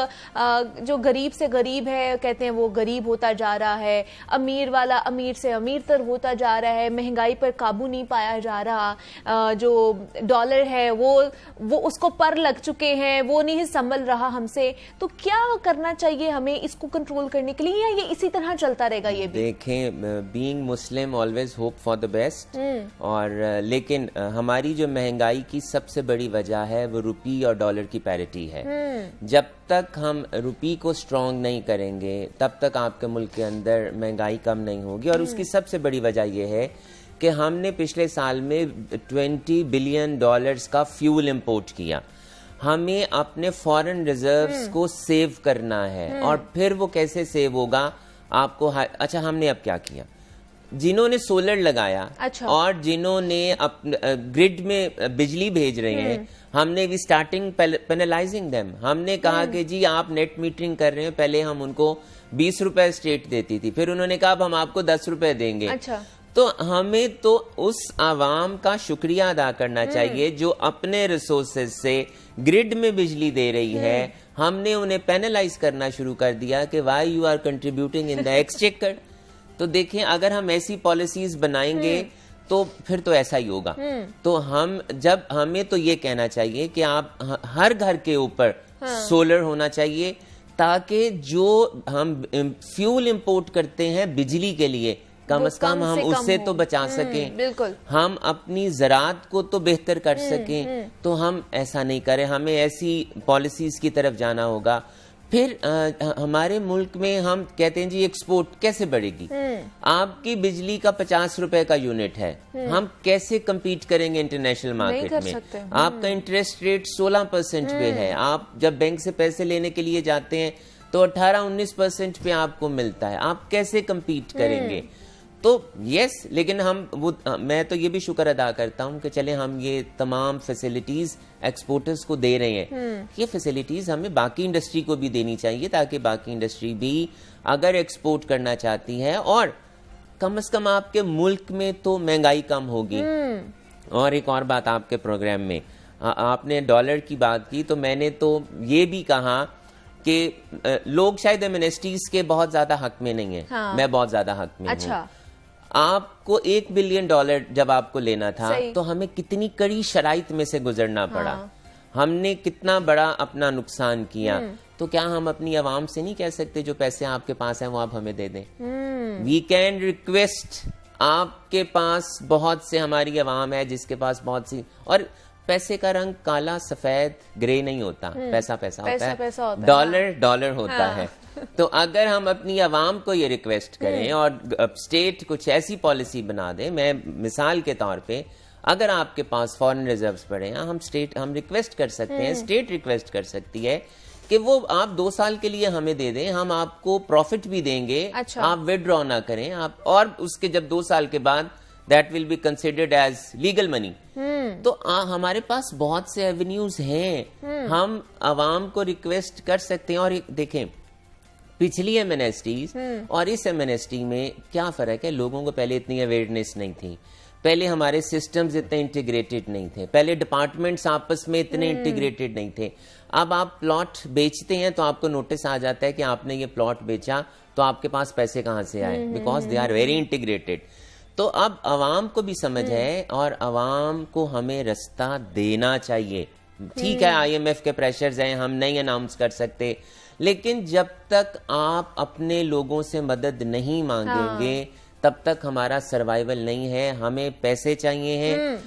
जो गरीब से गरीब है कहते हैं वो गरीब होता जा रहा है, अमीर वाला अमीर से अमीर तर होता जा रहा है, महंगाई पर काबू नहीं पाया जा रहा, जो डॉलर है वो उसको पर लग चुके हैं, वो नहीं संभल रहा हमसे, तो क्या करना चाहिए हमें इसको कंट्रोल करने के लिए, या ये इसी तरह चलता रहेगा? ये भी देखें, being Muslim always hope for the best, और लेकिन हमारी जो महंगाई की सबसे बड़ी वजह है वो रुपी और डॉलर की पैरिटी है। जब तक हम रुपी को स्ट्रॉन्ग नहीं करेंगे तब तक आपके मुल्क के अंदर महंगाई कम नहीं होगी। और उसकी सबसे बड़ी वजह यह है कि हमने पिछले साल में $20 बिलियन का फ्यूल इंपोर्ट किया। हमें अपने फॉरेन रिजर्व्स को सेव करना है, और फिर वो कैसे सेव होगा आपको अच्छा, हमने अब क्या किया, जिन्होंने सोलर लगाया, अच्छा, और जिन्होंने ग्रिड में बिजली भेज रहे हैं, हमने भी स्टार्टिंग पेनलाइजिंग देम। हमने कहा कि जी आप नेट मीटरिंग कर रहे हैं, पहले हम उनको 20 रुपए स्टेट देती थी, फिर उन्होंने कहा अब हम आपको 10 रुपए देंगे। अच्छा। तो हमें तो उस आवाम का शुक्रिया अदा करना चाहिए जो अपने रिसोर्सेज से ग्रिड में बिजली दे रही है। हमने उन्हें पेनलाइज करना शुरू कर दिया कि why you are contributing in the exchequer. तो देखें, अगर हम ऐसी पॉलिसीज बनाएंगे तो फिर तो ऐसा ही होगा। तो हमें तो ये कहना चाहिए कि आप हर घर के ऊपर सोलर होना चाहिए, ताकि जो हम फ्यूल इंपोर्ट करते हैं बिजली के लिए कम से कम हम उससे तो बचा सकें। बिल्कुल। हम अपनी ज़राअत को तो बेहतर कर सकें। तो हम ऐसा नहीं करें, हमें ऐसी पॉलिसीज की तरफ जाना होगा। फिर हमारे मुल्क में हम कहते हैं जी एक्सपोर्ट कैसे बढ़ेगी। आपकी बिजली का 50 रुपए का यूनिट है, हम कैसे compete करेंगे इंटरनेशनल मार्केट में। आपका इंटरेस्ट रेट 16% पे है, आप जब बैंक से पैसे लेने के लिए जाते हैं तो 18-19% पे आपको मिलता है, आप कैसे compete करेंगे। तो यस, लेकिन मैं तो ये भी शुक्र अदा करता हूँ कि चले हम ये तमाम फैसिलिटीज एक्सपोर्टर्स को दे रहे हैं। ये फैसिलिटीज हमें बाकी इंडस्ट्री को भी देनी चाहिए, ताकि बाकी इंडस्ट्री भी अगर एक्सपोर्ट करना चाहती है, और कम से कम आपके मुल्क में तो महंगाई कम होगी। और एक और बात, आपके प्रोग्राम में आपने डॉलर की बात की, तो मैंने तो ये भी कहा कि लोग शायद मिनिस्ट्रीज के बहुत ज्यादा हक में नहीं है। हाँ। मैं बहुत ज्यादा हक में हूँ। आपको $1 बिलियन जब आपको लेना था तो हमें कितनी कड़ी शराइत में से गुजरना पड़ा। हमने कितना बड़ा अपना नुकसान किया। तो क्या हम अपनी आवाम से नहीं कह सकते जो पैसे आपके पास हैं वो आप हमें दे दें? We can request. आपके पास बहुत से हमारी आवाम है जिसके पास बहुत सी, और पैसे का रंग काला सफेद ग्रे नहीं होता, पैसा पैसा होता है, डॉलर डॉलर होता है। तो अगर हम अपनी आवाम को ये रिक्वेस्ट करें और स्टेट कुछ ऐसी पॉलिसी बना दे, मैं मिसाल के तौर पे, अगर आपके पास फॉरेन रिजर्व्स पड़े हैं, हम रिक्वेस्ट कर सकते हैं, स्टेट रिक्वेस्ट कर सकती है कि वो आप 2 साल के लिए हमें दे दें, हम आपको प्रॉफिट भी देंगे। अच्छा। आप विड्रॉ ना करें आप, और उसके जब 2 साल के बाद that will be considered as legal money। तो हमारे पास बहुत से एवेन्यूज हैं, हम आवाम को रिक्वेस्ट कर सकते हैं। और देखें, पिछली एमएनएसटीज और इस एमएनएसटी में क्या फर्क है। लोगों को पहले इतनी अवेयरनेस नहीं थी, पहले हमारे सिस्टम्स इतने इंटीग्रेटेड नहीं थे, पहले डिपार्टमेंट्स आपस में इतने इंटीग्रेटेड नहीं थे। अब आप प्लॉट बेचते हैं तो आपको नोटिस आ जाता है कि आपने ये प्लॉट बेचा, तो आपके पास पैसे कहाँ से आए, because they are very integrated. तो अब आवाम को भी समझ है, और आवाम को हमें रास्ता देना चाहिए। ठीक है, आईएमएफ के प्रेशर्स हैं, हम नहीं अनाउंस कर सकते, लेकिन जब तक आप अपने लोगों से मदद नहीं मांगेंगे तब तक हमारा सर्वाइवल नहीं है। हमें पैसे चाहिए हैं।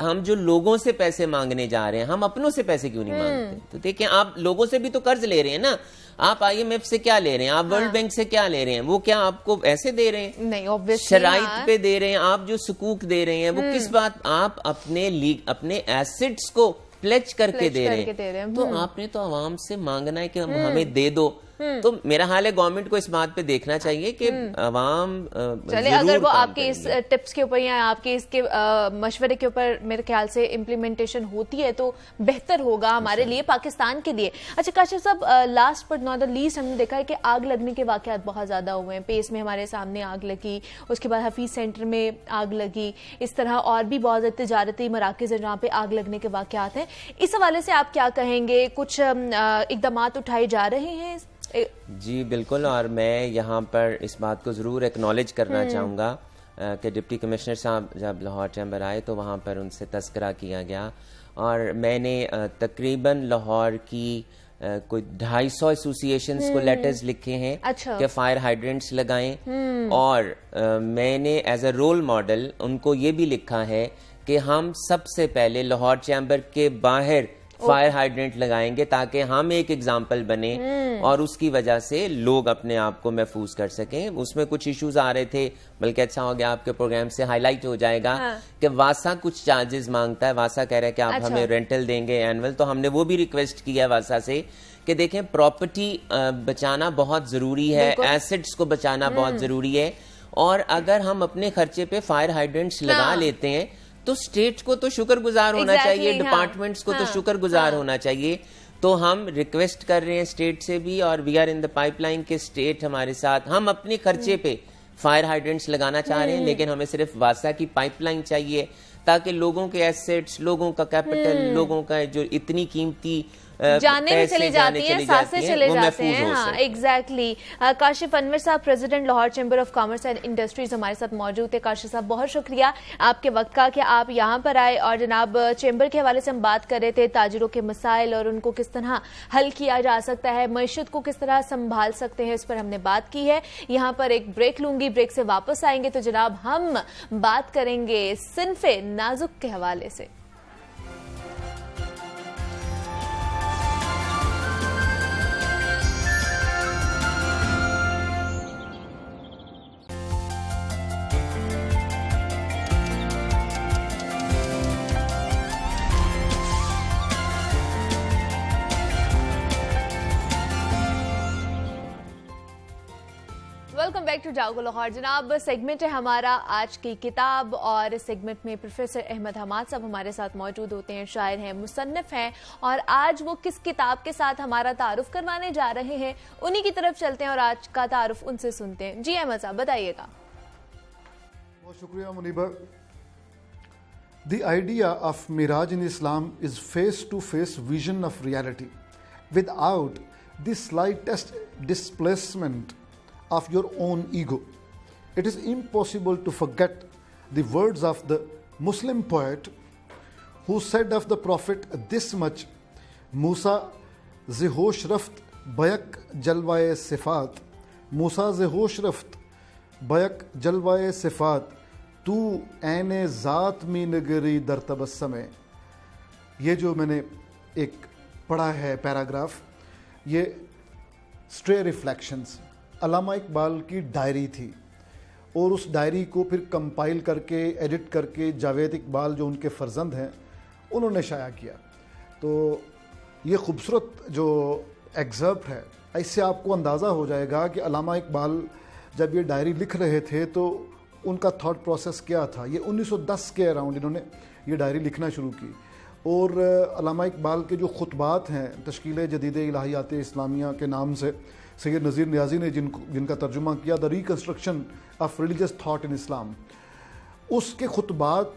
हम जो लोगों से पैसे मांगने जा रहे हैं, हम अपनों से पैसे क्यों नहीं मांगते? तो देखिए, आप लोगों से भी तो कर्ज ले रहे हैं ना। आप आईएमएफ से क्या ले रहे हैं, आप वर्ल्ड बैंक से क्या ले रहे हैं, वो क्या आपको ऐसे दे रहे हैं? नहीं, ऑब्वियसली शराइत पे दे रहे हैं। आप जो सुकूक दे रहे हैं वो किस बात, आप अपने एसेट्स को प्लेज करके दे रहे हैं। तो आपने तो आवाम से मांगना है कि हमें दे दो। तो मेरा हाल है, गवर्नमेंट को इस बात पे देखना चाहिए कि आवाम चले, अगर वो आपके इस टिप्स के ऊपर या आपके इसके मशवरे के ऊपर मेरे ख्याल से इम्प्लीमेंटेशन होती है तो बेहतर होगा हमारे लिए, पाकिस्तान के लिए। अच्छा काशिफ साहब, last but not the least, हमने देखा है कि आग लगने के वाकयात बहुत ज्यादा हुए हैं। पेस में हमारे सामने आग लगी, उसके बाद हफीज सेंटर में आग लगी, इस तरह और भी बहुत तजारती मराकज़ है जहाँ पे आग लगने के वाकयात हैं। इस हवाले से आप क्या कहेंगे? कुछ इकदाम उठाए जा रहे हैं? जी बिल्कुल, और मैं यहाँ पर इस बात को ज़रूर एक्नॉलेज करना चाहूँगा के डिप्टी कमिश्नर साहब जब लाहौर चैम्बर आए तो वहाँ पर उनसे तस्करा किया गया और मैंने तकरीबन लाहौर की कोई 250 एसोसिएशंस को लेटर्स लिखे हैं कि फायर हाइड्रेंट्स लगाएं और मैंने एज अ रोल मॉडल उनको ये भी लिखा है कि हम सबसे पहले लाहौर चैम्बर के बाहर फायर हाइड्रेंट लगाएंगे ताकि हम एक एग्जाम्पल बने और उसकी वजह से लोग अपने आप को महफूज कर सकें। उसमें कुछ इश्यूज आ रहे थे, बल्कि अच्छा हो गया आपके प्रोग्राम से हाईलाइट हो जाएगा कि वासा कुछ चार्जेस मांगता है। वासा कह रहा है कि आप हमें रेंटल देंगे एनुअल, तो हमने वो भी रिक्वेस्ट किया है वासा से कि देखें प्रॉपर्टी बचाना बहुत जरूरी है, एसेट्स को बचाना बहुत जरूरी है और अगर हम अपने खर्चे पे फायर हाइड्रेंट्स लगा लेते हैं तो स्टेट को तो शुक्रगुजार होना चाहिए, डिपार्टमेंट्स को तो शुक्रगुजार होना चाहिए। तो हम रिक्वेस्ट कर रहे हैं स्टेट से भी और we are in the pipeline के स्टेट हमारे साथ, हम अपने खर्चे पे फायर हाइड्रेंट्स लगाना चाह रहे हैं लेकिन हमें सिर्फ वासा की पाइपलाइन चाहिए ताकि लोगों के एसेट्स, लोगों का कैपिटल, लोगों का जो इतनी कीमती जाने में चले जाती हैं, सांसें चले जाते हैं। हाँ, एग्जैक्टली। काशिफ अनवर साहब, president Lahore chamber of commerce and industries हमारे साथ मौजूद थे। काशिफ साहब, बहुत शुक्रिया आपके वक्त का कि आप यहाँ पर आए और जनाब चैम्बर के हवाले से हम बात कर रहे थे ताजिरों के मसाइल और उनको किस तरह हल किया जा सकता है, मईशत को किस तरह संभाल सकते हैं, इस पर हमने बात की है। यहाँ पर एक ब्रेक लूंगी, ब्रेक से वापस आएंगे तो जनाब हम बात करेंगे सिन्फे नाजुक के हवाले से। वेलकम बैक टू जागो लाहौर। जनाब, सेगमेंट है हमारा आज की किताब और इस सेगमेंट में प्रोफेसर अहमद हमाद साहब हमारे साथ मौजूद होते हैं, शायर हैं, मुसन्निफ हैं और आज वो किस किताब के साथ हमारा तारुफ करवाने जा रहे हैं उन्हीं की तरफ चलते हैं और आज का तारुफ उनसे सुनते हैं। जी अहमद साहब, बताइएगा। बहुत शुक्रिया Muniba. The idea of Miraj in Islam is face to face vision of reality without the slightest displacement of your own ego. It is impossible to forget the words of the Muslim poet who said of the Prophet this much: Musa ज़े-होश रफ्त बयक जलवाए सिफात, मूसा ज़े-होश रफ्त बयक जलवाए सिफात, तू ऐने ज़ात में नगरी दर तबस्समे। ये जो मैंने एक पढ़ा है पैराग्राफ, ये स्ट्रे रिफ्लेक्शंस अल्लामा इकबाल की डायरी थी और उस डायरी को फिर कंपाइल करके एडिट करके जावेद इकबाल जो उनके फर्जंद हैं उन्होंने शाया किया। तो ये खूबसूरत जो एग्जर्प्ट है, इससे आपको अंदाज़ा हो जाएगा कि अल्लामा इकबाल जब ये डायरी लिख रहे थे तो उनका थॉट प्रोसेस क्या था। ये 1910 के अराउंड इन्होंने ये डायरी लिखना शुरू की और अल्लामा इकबाल के जो खुतबात हैं तश्कील जदीद इलाहियात इस्लामिया के नाम से सैयद नज़ीर नियाज़ी ने जिनका तर्जुमा किया the reconstruction of religious thought in Islam, उसके खुतबात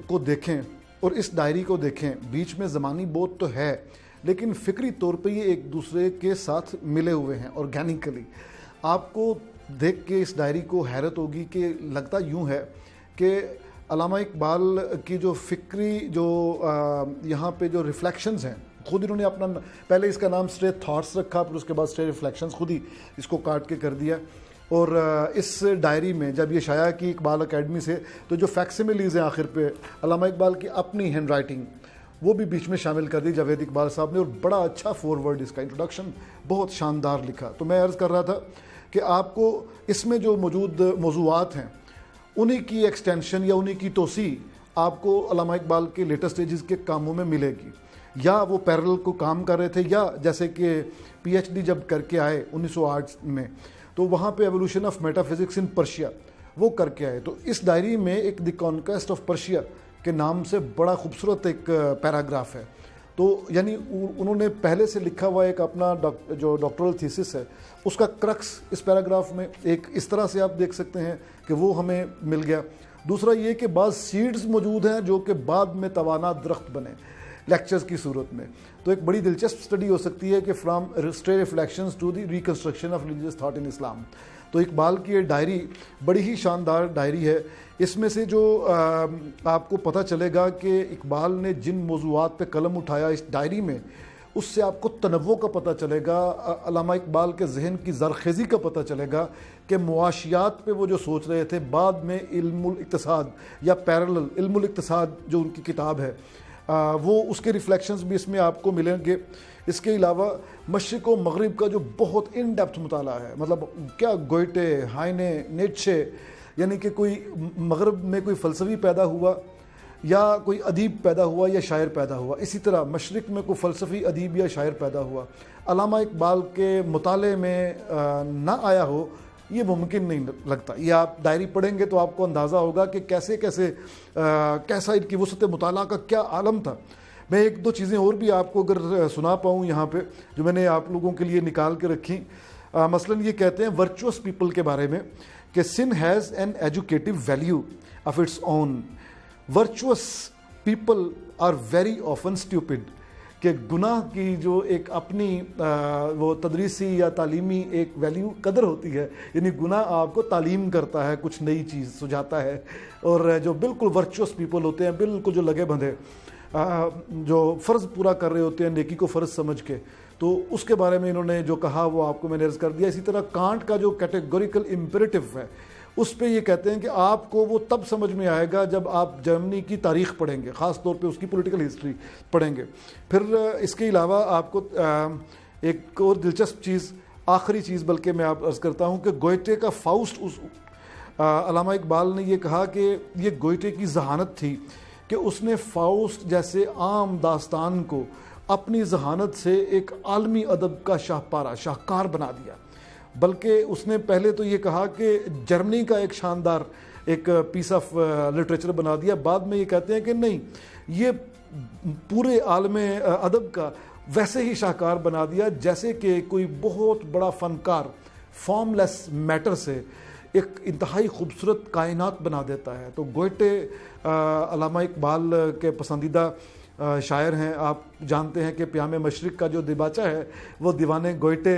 को देखें और इस डायरी को देखें। बीच में ज़मानी बोध तो है लेकिन फ़िक्री तौर पे ये एक दूसरे के साथ मिले हुए हैं ऑर्गेनिकली। आपको देख के इस डायरी को हैरत होगी कि लगता यूँ है कि अल्लामा इकबाल की जो फ़िक्री जो यहाँ पे जो रिफ्लेक्शंस हैं, खुद इन्होंने अपना पहले इसका नाम स्ट्रे थॉट्स रखा, फिर उसके बाद स्ट्रे रिफ्लेक्शंस खुद ही इसको काट के कर दिया। और इस डायरी में जब ये शाया की इकबाल एकेडमी से, तो जो फैक्सिमिलीज़ हैं आखिर पे अल्लामा इकबाल की अपनी हैंड राइटिंग वो भी बीच में शामिल कर दी जावेद इकबाल साहब ने और बड़ा अच्छा फॉरवर्ड, इसका इंट्रोडक्शन बहुत शानदार लिखा। तो मैं अर्ज़ कर रहा था कि आपको इसमें जो मौजूद मौज़ूआत हैं उन्हीं की एक्सटेंशन या उन्हीं की तोसी आपको अल्लामा इकबाल के लेटेस्ट स्टेजेस के कामों में मिलेगी, या वो पैरेलल को काम कर रहे थे, या जैसे कि पीएचडी जब करके आए 1908 में तो वहाँ पे evolution of metaphysics in Persia वो करके आए। तो इस डायरी में एक द कॉन्क्वेस्ट ऑफ पर्शिया के नाम से बड़ा खूबसूरत एक पैराग्राफ है। तो यानी उन्होंने पहले से लिखा हुआ एक अपना जो डॉक्टरल थीसिस है उसका क्रक्स इस पैराग्राफ में एक इस तरह से आप देख सकते हैं कि वो हमें मिल गया। दूसरा ये कि बाज़ सीड्स मौजूद हैं जो कि बाद में तवाना दरख्त बने लेक्चर्स की सूरत में। तो एक बड़ी दिलचस्प स्टडी हो सकती है कि from stray reflections to the reconstruction of religious thought in Islam. तो इकबाल की ये डायरी बड़ी ही शानदार डायरी है। इसमें से जो आपको पता चलेगा कि इकबाल ने जिन मौज़ूआत पे कलम उठाया इस डायरी में, उससे आपको तनव्वो का पता चलेगा, अल्लामा इकबाल के जहन की ज़रखेज़ी का पता चलेगा कि मुआशियात पे वो जो सोच रहे थे, बाद में इल्मुल इक्तिसाद या पैरेलल इल्मुल इक्तिसाद जो उनकी किताब है वो उसके रिफ्लेक्शंस भी इसमें आपको मिलेंगे। इसके अलावा मशरिक़ व मग़रिब का जो बहुत इन डेप्थ मुताला है, मतलब क्या गोइटे, हाइने, नीत्शे, यानी कि कोई मग़रिब में कोई फ़लसफ़ी पैदा हुआ या कोई अदीब पैदा हुआ या शायर पैदा हुआ, इसी तरह मशरिक़ में कोई फ़लसफ़ी अदीब या शायर पैदा हुआ, अल्लामा इकबाल के मुताले में ना आया हो, ये मुमकिन नहीं लगता। ये आप डायरी पढ़ेंगे तो आपको अंदाज़ा होगा कि कैसे कैसे कैसा इनकी वसअत मुताला का क्या आलम था। मैं एक दो चीज़ें और भी आपको अगर सुना पाऊँ यहाँ पे, जो मैंने आप लोगों के लिए निकाल के रखी। मसलन ये कहते हैं वर्चुअस पीपल के बारे में कि sin has an educative value of its own, virtuous people are very often stupid, कि गुनाह की जो एक अपनी वो तदरीसी या तालीमी एक वैल्यू कदर होती है, यानी गुनाह आपको तालीम करता है, कुछ नई चीज़ सुझाता है। और जो बिल्कुल वर्चुअस पीपल होते हैं, बिल्कुल जो लगे बंधे, जो फ़र्ज़ पूरा कर रहे होते हैं नेकी को फ़र्ज़ समझ के, तो उसके बारे में इन्होंने जो कहा वो आपको मैंने अर्ज़ कर दिया। इसी तरह कांट का जो कैटेगोरिकल इम्पेरेटिव है, उस पे ये कहते हैं कि आपको वो तब समझ में आएगा जब आप जर्मनी की तारीख़ पढ़ेंगे, ख़ास तौर पे उसकी पॉलिटिकल हिस्ट्री पढ़ेंगे। फिर इसके अलावा आपको एक और दिलचस्प चीज़, आखिरी चीज़ बल्कि मैं आप अर्ज़ करता हूँ कि गोयटे का फाउस्ट, उस अल्लामा इकबाल ने ये कहा कि ये गोयटे की जहानत थी कि उसने फाउस्ट जैसे आम दास्तान को अपनी जहानत से एक आलमी अदब का शाहपारा, शाहकार बना दिया। बल्कि उसने पहले तो ये कहा कि जर्मनी का एक शानदार एक पीस ऑफ लिटरेचर बना दिया, बाद में ये कहते हैं कि नहीं, ये पूरे आलमे अदब का वैसे ही शाहकार बना दिया जैसे कि कोई बहुत बड़ा फ़नकार फॉर्मलेस मैटर से एक इंतहाई खूबसूरत कायनात बना देता है। तो गोयटे अल्लामा इकबाल के पसंदीदा शायर हैं। आप जानते हैं कि प्यामे मशरिक़ का जो दिबाचा है वो दीवाने गोयटे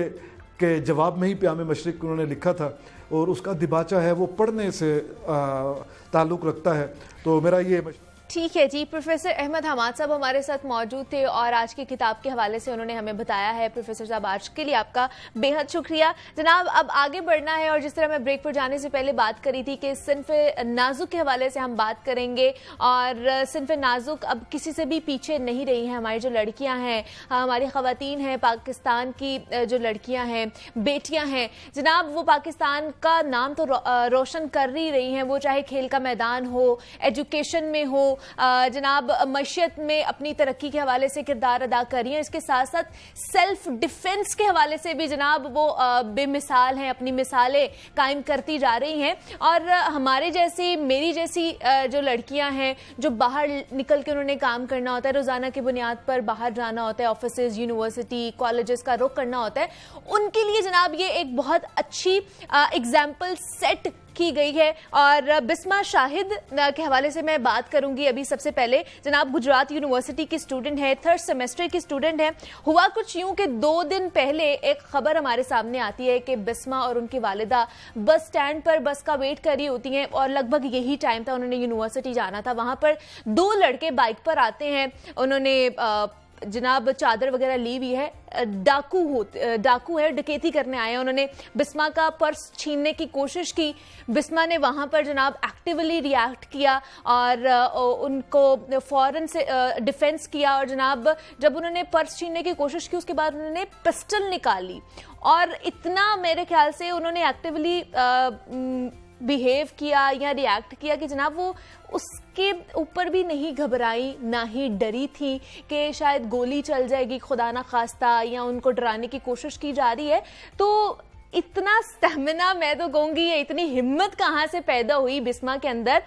के जवाब में ही प्यामे मशरिक़ उन्होंने लिखा था, और उसका दिबाचा है वो पढ़ने से ताल्लुक़ रखता है। तो मेरा ये ठीक है जी। प्रोफेसर अहमद हमाद साहब हमारे साथ मौजूद थे और आज की किताब के हवाले से उन्होंने हमें बताया है। प्रोफेसर साहब, आज के लिए आपका बेहद शुक्रिया। जनाब, अब आगे बढ़ना है, और जिस तरह मैं ब्रेक पर जाने से पहले बात करी थी कि सिन्फ़ नाजुक के हवाले से हम बात करेंगे, और सिन्फ़ नाजुक अब किसी से भी पीछे नहीं रही हैं। हमारी जो लड़कियाँ हैं, हमारी ख़वातीन हैं, पाकिस्तान की जो लड़कियाँ हैं, बेटियाँ हैं, जनाब, वो पाकिस्तान का नाम तो रोशन कर ही रही हैं, वो चाहे खेल का मैदान हो, एजुकेशन में हो, जनाब मईशत में अपनी तरक्की के हवाले से किरदार अदा कर रही हैं। इसके साथ साथ सेल्फ डिफेंस के हवाले से भी जनाब वो बेमिसाल हैं, अपनी मिसालें कायम करती जा रही हैं। और हमारे जैसी, मेरी जैसी जो लड़कियां हैं, जो बाहर निकल के उन्होंने काम करना होता है, रोज़ाना की बुनियाद पर बाहर जाना होता है, ऑफिसेज, यूनिवर्सिटी, कॉलेजेस का रुख करना होता है, उनके लिए जनाब ये एक बहुत अच्छी एग्जाम्पल सेट की गई है। और बिस्मा शाहिद के हवाले से मैं बात करूंगी। अभी सबसे पहले जनाब गुजरात यूनिवर्सिटी की स्टूडेंट है, 3rd सेमेस्टर की स्टूडेंट है। हुआ कुछ यूं कि 2 दिन पहले एक खबर हमारे सामने आती है कि बिस्मा और उनकी वालिदा बस स्टैंड पर बस का वेट कर रही होती हैं, और लगभग यही टाइम था, उन्होंने यूनिवर्सिटी जाना था। वहां पर 2 लड़के बाइक पर आते हैं, उन्होंने जनाब चादर वगैरह ली हुई है, डाकू है, डकैती करने आए हैं। उन्होंने बिस्मा का पर्स छीनने की कोशिश की। बिस्मा ने वहां पर जनाब एक्टिवली रिएक्ट किया और उनको फौरन से डिफेंस किया, और जनाब जब उन्होंने पर्स छीनने की कोशिश की उसके बाद उन्होंने पिस्टल निकाली, और इतना मेरे ख्याल से उन्होंने एक्टिवली बिहेव किया या रिएक्ट किया कि जनाब वो उसके ऊपर भी नहीं घबराई, ना ही डरी थी कि शायद गोली चल जाएगी, खुदा ना खास्ता, या उनको डराने की कोशिश की जा रही है। तो इतना स्टैमिना, मैं तो कहूँगी ये इतनी हिम्मत कहाँ से पैदा हुई बिस्मा के अंदर,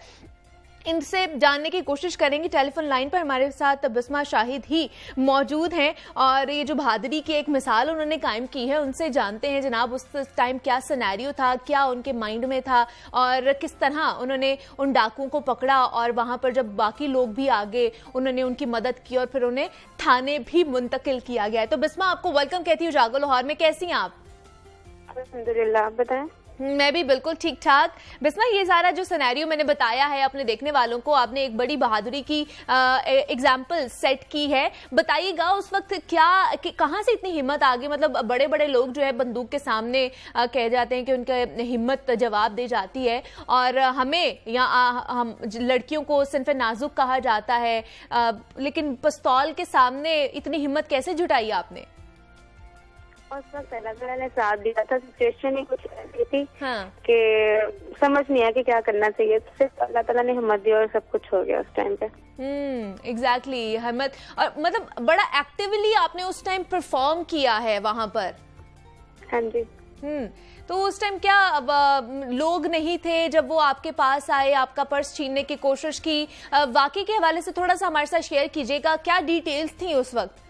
इनसे जानने की कोशिश करेंगे। टेलीफोन लाइन पर हमारे साथ बिस्मा शाहिद ही मौजूद हैं, और ये जो बहादुरी की एक मिसाल उन्होंने कायम की है, उनसे जानते हैं जनाब उस टाइम क्या सिनेरियो था, क्या उनके माइंड में था, और किस तरह उन्होंने उन डाकुओं को पकड़ा, और वहां पर जब बाकी लोग भी आ गए उन्होंने उनकी मदद की, और फिर उन्हें थाने भी मुंतकिल किया गया है। तो बिस्मा, आपको वेलकम कहती हूँ जागो लाहौर में। कैसी हैं आप? अल्हम्दुलिल्लाह, आप बताएं। मैं भी बिल्कुल ठीक ठाक। बिस्मा, ये सारा जो सिनेरियो मैंने बताया है अपने देखने वालों को, आपने एक बड़ी बहादुरी की एग्जाम्पल सेट की है। बताइएगा उस वक्त कहाँ से इतनी हिम्मत आ गई? मतलब बड़े बड़े लोग जो है बंदूक के सामने कह जाते हैं कि उनका हिम्मत जवाब दे जाती है, और हमें या हम लड़कियों को सिन्फ नाजुक कहा जाता है, लेकिन पिस्तौल के सामने इतनी हिम्मत कैसे जुटाई आपने? उस वक्त अल्लाह ताला ने साथ दिया था, सिचुएशन ही कुछ ऐसी थी कि समझ नहीं आया कि क्या करना चाहिए, सिर्फ अल्लाह ताला ने हिम्मत दी और सब कुछ हो गया उस टाइम पे। एग्जैक्टली, हिम्मत, और मतलब बड़ा एक्टिवली आपने उस टाइम परफॉर्म किया है वहां पर। हाँ जी। तो उस टाइम क्या लोग नहीं थे जब वो आपके पास आए, आपका पर्स छीनने की कोशिश की? वाकई के हवाले से थोड़ा सा हमारे साथ शेयर कीजिएगा, क्या डिटेल्स थी उस वक्त?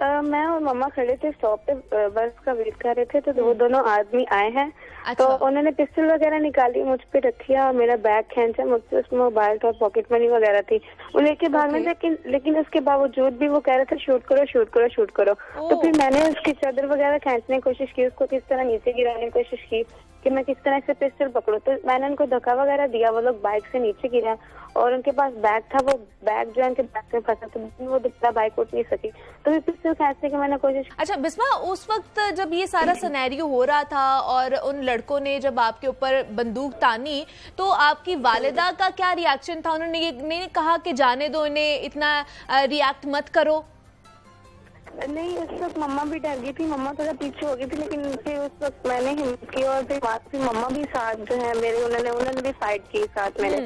मैं और मम्मा खड़े थे स्टॉप पे, बस का वेट कर रहे थे, तो वो दोनों आदमी आए हैं। अच्छा। तो उन्होंने पिस्टल वगैरह निकाली, मुझ पे रखी और मेरा बैग खींचा, मुझसे उसमें मोबाइल था, पॉकेट मनी वगैरह थी, वो लेके भाग में। लेकिन उसके बावजूद भी वो कह रहे थे शूट करो शूट करो शूट करो। तो फिर मैंने उसकी चादर वगैरह खींचने की कोशिश की, उसको किस तरह नीचे गिराने की कोशिश की कि मैं किस तरह से पिस्टल पकड़ूं। तो मैंने उनको धक्का वगैरह दिया, वो लोग बाइक से नीचे गिरा और उनके पास बैग था, वो बैग जो है उनके बैग में फंसा, तो वो दूसरा बाइक उठ नहीं सकी, तो फिर पिस्टल खींचने की मैंने कोशिश। अच्छा बिस्मा, उस वक्त जब ये सारा सिनेरियो हो रहा था और उन लड़कों ने जब आपके ऊपर बंदूक तानी, तो आपकी वालिदा का क्या रिएक्शन था? उन्होंने ये नहीं कहा कि जाने दो इन्हें, इतना रिएक्ट मत करो? नहीं, उस वक्त मम्मा भी डर गई थी, मम्मा थोड़ा पीछे हो गई थी, लेकिन फिर उस वक्त मैंने हिम्मत की और फिर मम्मा भी साथ जो है मेरे, उन्होंने भी फाइट की साथ मेरे।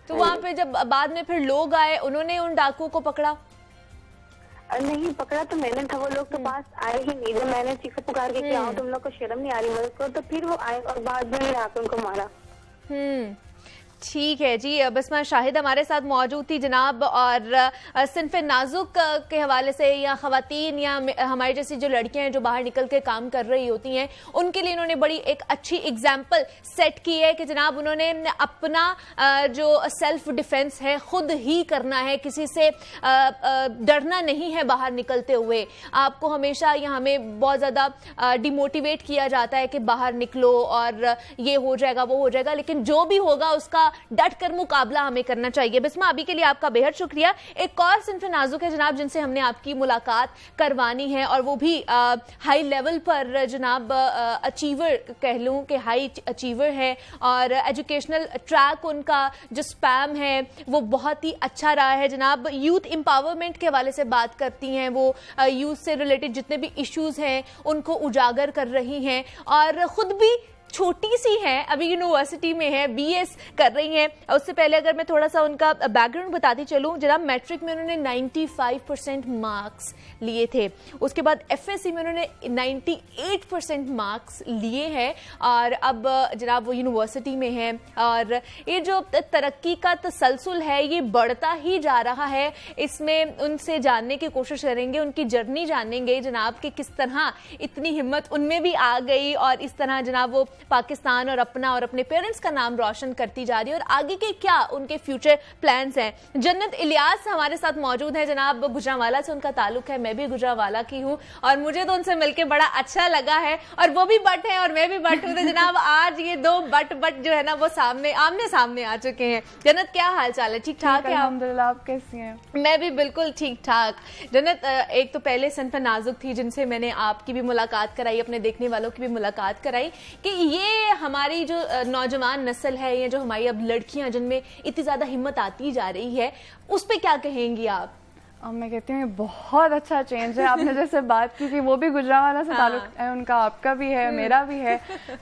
तो वहाँ पे जब बाद में फिर लोग आए, उन्होंने उन डाकुओं को पकड़ा? नहीं पकड़ा तो मैंने था, वो लोग तो पास आए ही नहीं। जब मैंने चीखा पुकार के क्या हो, तुम लोग को शर्म नहीं आ रही मदद करो, तो फिर वो आए और बाद में आकर उनको मारा। ठीक है जी। बिस्मा शाहिद हमारे साथ मौजूद थी जनाब, और सिन्फ नाजुक के हवाले से, या खवातीन या हमारी जैसी जो लड़कियां हैं जो बाहर निकल के काम कर रही होती हैं, उनके लिए इन्होंने बड़ी एक अच्छी एग्जाम्पल सेट की है कि जनाब उन्होंने अपना जो सेल्फ डिफेंस है खुद ही करना है, किसी से डरना नहीं है बाहर निकलते हुए। आपको हमेशा या हमें बहुत ज़्यादा डिमोटिवेट किया जाता है कि बाहर निकलो और ये हो जाएगा वो हो जाएगा, लेकिन जो भी होगा उसका डट कर मुकाबला हमें करना चाहिए। बिस्मा, अभी के लिए आपका बेहद शुक्रिया। एक और सिन्फ नाजुक है जनाब जिनसे हमने आपकी मुलाकात करवानी है, और वो भी हाई लेवल पर जनाब अचीवर कह लूं कि हाई अचीवर है, और एजुकेशनल ट्रैक उनका जो स्पैम है वो बहुत ही अच्छा रहा है जनाब। यूथ एम्पावरमेंट के हवाले से बात करती हैं वो, यूथ से रिलेटेड जितने भी इश्यूज हैं उनको उजागर कर रही हैं, और खुद भी छोटी सी हैं, अभी यूनिवर्सिटी में है, बीएस कर रही हैं। उससे पहले अगर मैं थोड़ा सा उनका बैकग्राउंड बताती चलूं, जनाब मैट्रिक में उन्होंने 95% मार्क्स लिए थे, उसके बाद एफएससी में उन्होंने 98% मार्क्स लिए हैं, और अब जनाब वो यूनिवर्सिटी में हैं। और ये जो तरक्की का तसलसल है ये बढ़ता ही जा रहा है। इसमें उनसे जानने की कोशिश करेंगे, उनकी जर्नी जानेंगे जनाब कि किस तरह इतनी हिम्मत उनमें भी आ गई, और इस तरह जनाब वो पाकिस्तान और अपना और अपने पेरेंट्स का नाम रोशन करती जा रही है, और आगे के क्या उनके फ्यूचर प्लान्स हैं। जन्नत इलियास हमारे साथ मौजूद है जनाब, गुजरांवाला से उनका ताल्लुक है, मैं भी गुजरांवाला की हूँ, और मुझे तो उनसे मिलकर बड़ा अच्छा लगा है, और वो भी बट है और मैं भी बट हूँ। तो जनाब आज ये दो बट जो है ना वो आमने सामने आ चुके हैं। जन्नत, क्या हाल चाल है? ठीक ठाक है? अल्हम्दुलिल्लाह, आप कैसी हैं? मैं भी बिल्कुल ठीक ठाक। जन्नत, एक तो पहले सिन्फ नाजुक थी जिनसे मैंने आपकी भी मुलाकात कराई, अपने देखने वालों की भी मुलाकात कराई, कि ये हमारी जो नौजवान नस्ल है, या जो हमारी अब लड़कियां जिनमें इतनी ज्यादा हिम्मत आती जा रही है, उस पे क्या कहेंगी आप? मैं कहती हूँ बहुत अच्छा चेंज है। आपने जैसे बात की कि वो भी गुजरांवाला से ताल्लुक है उनका, आपका भी है, मेरा भी है,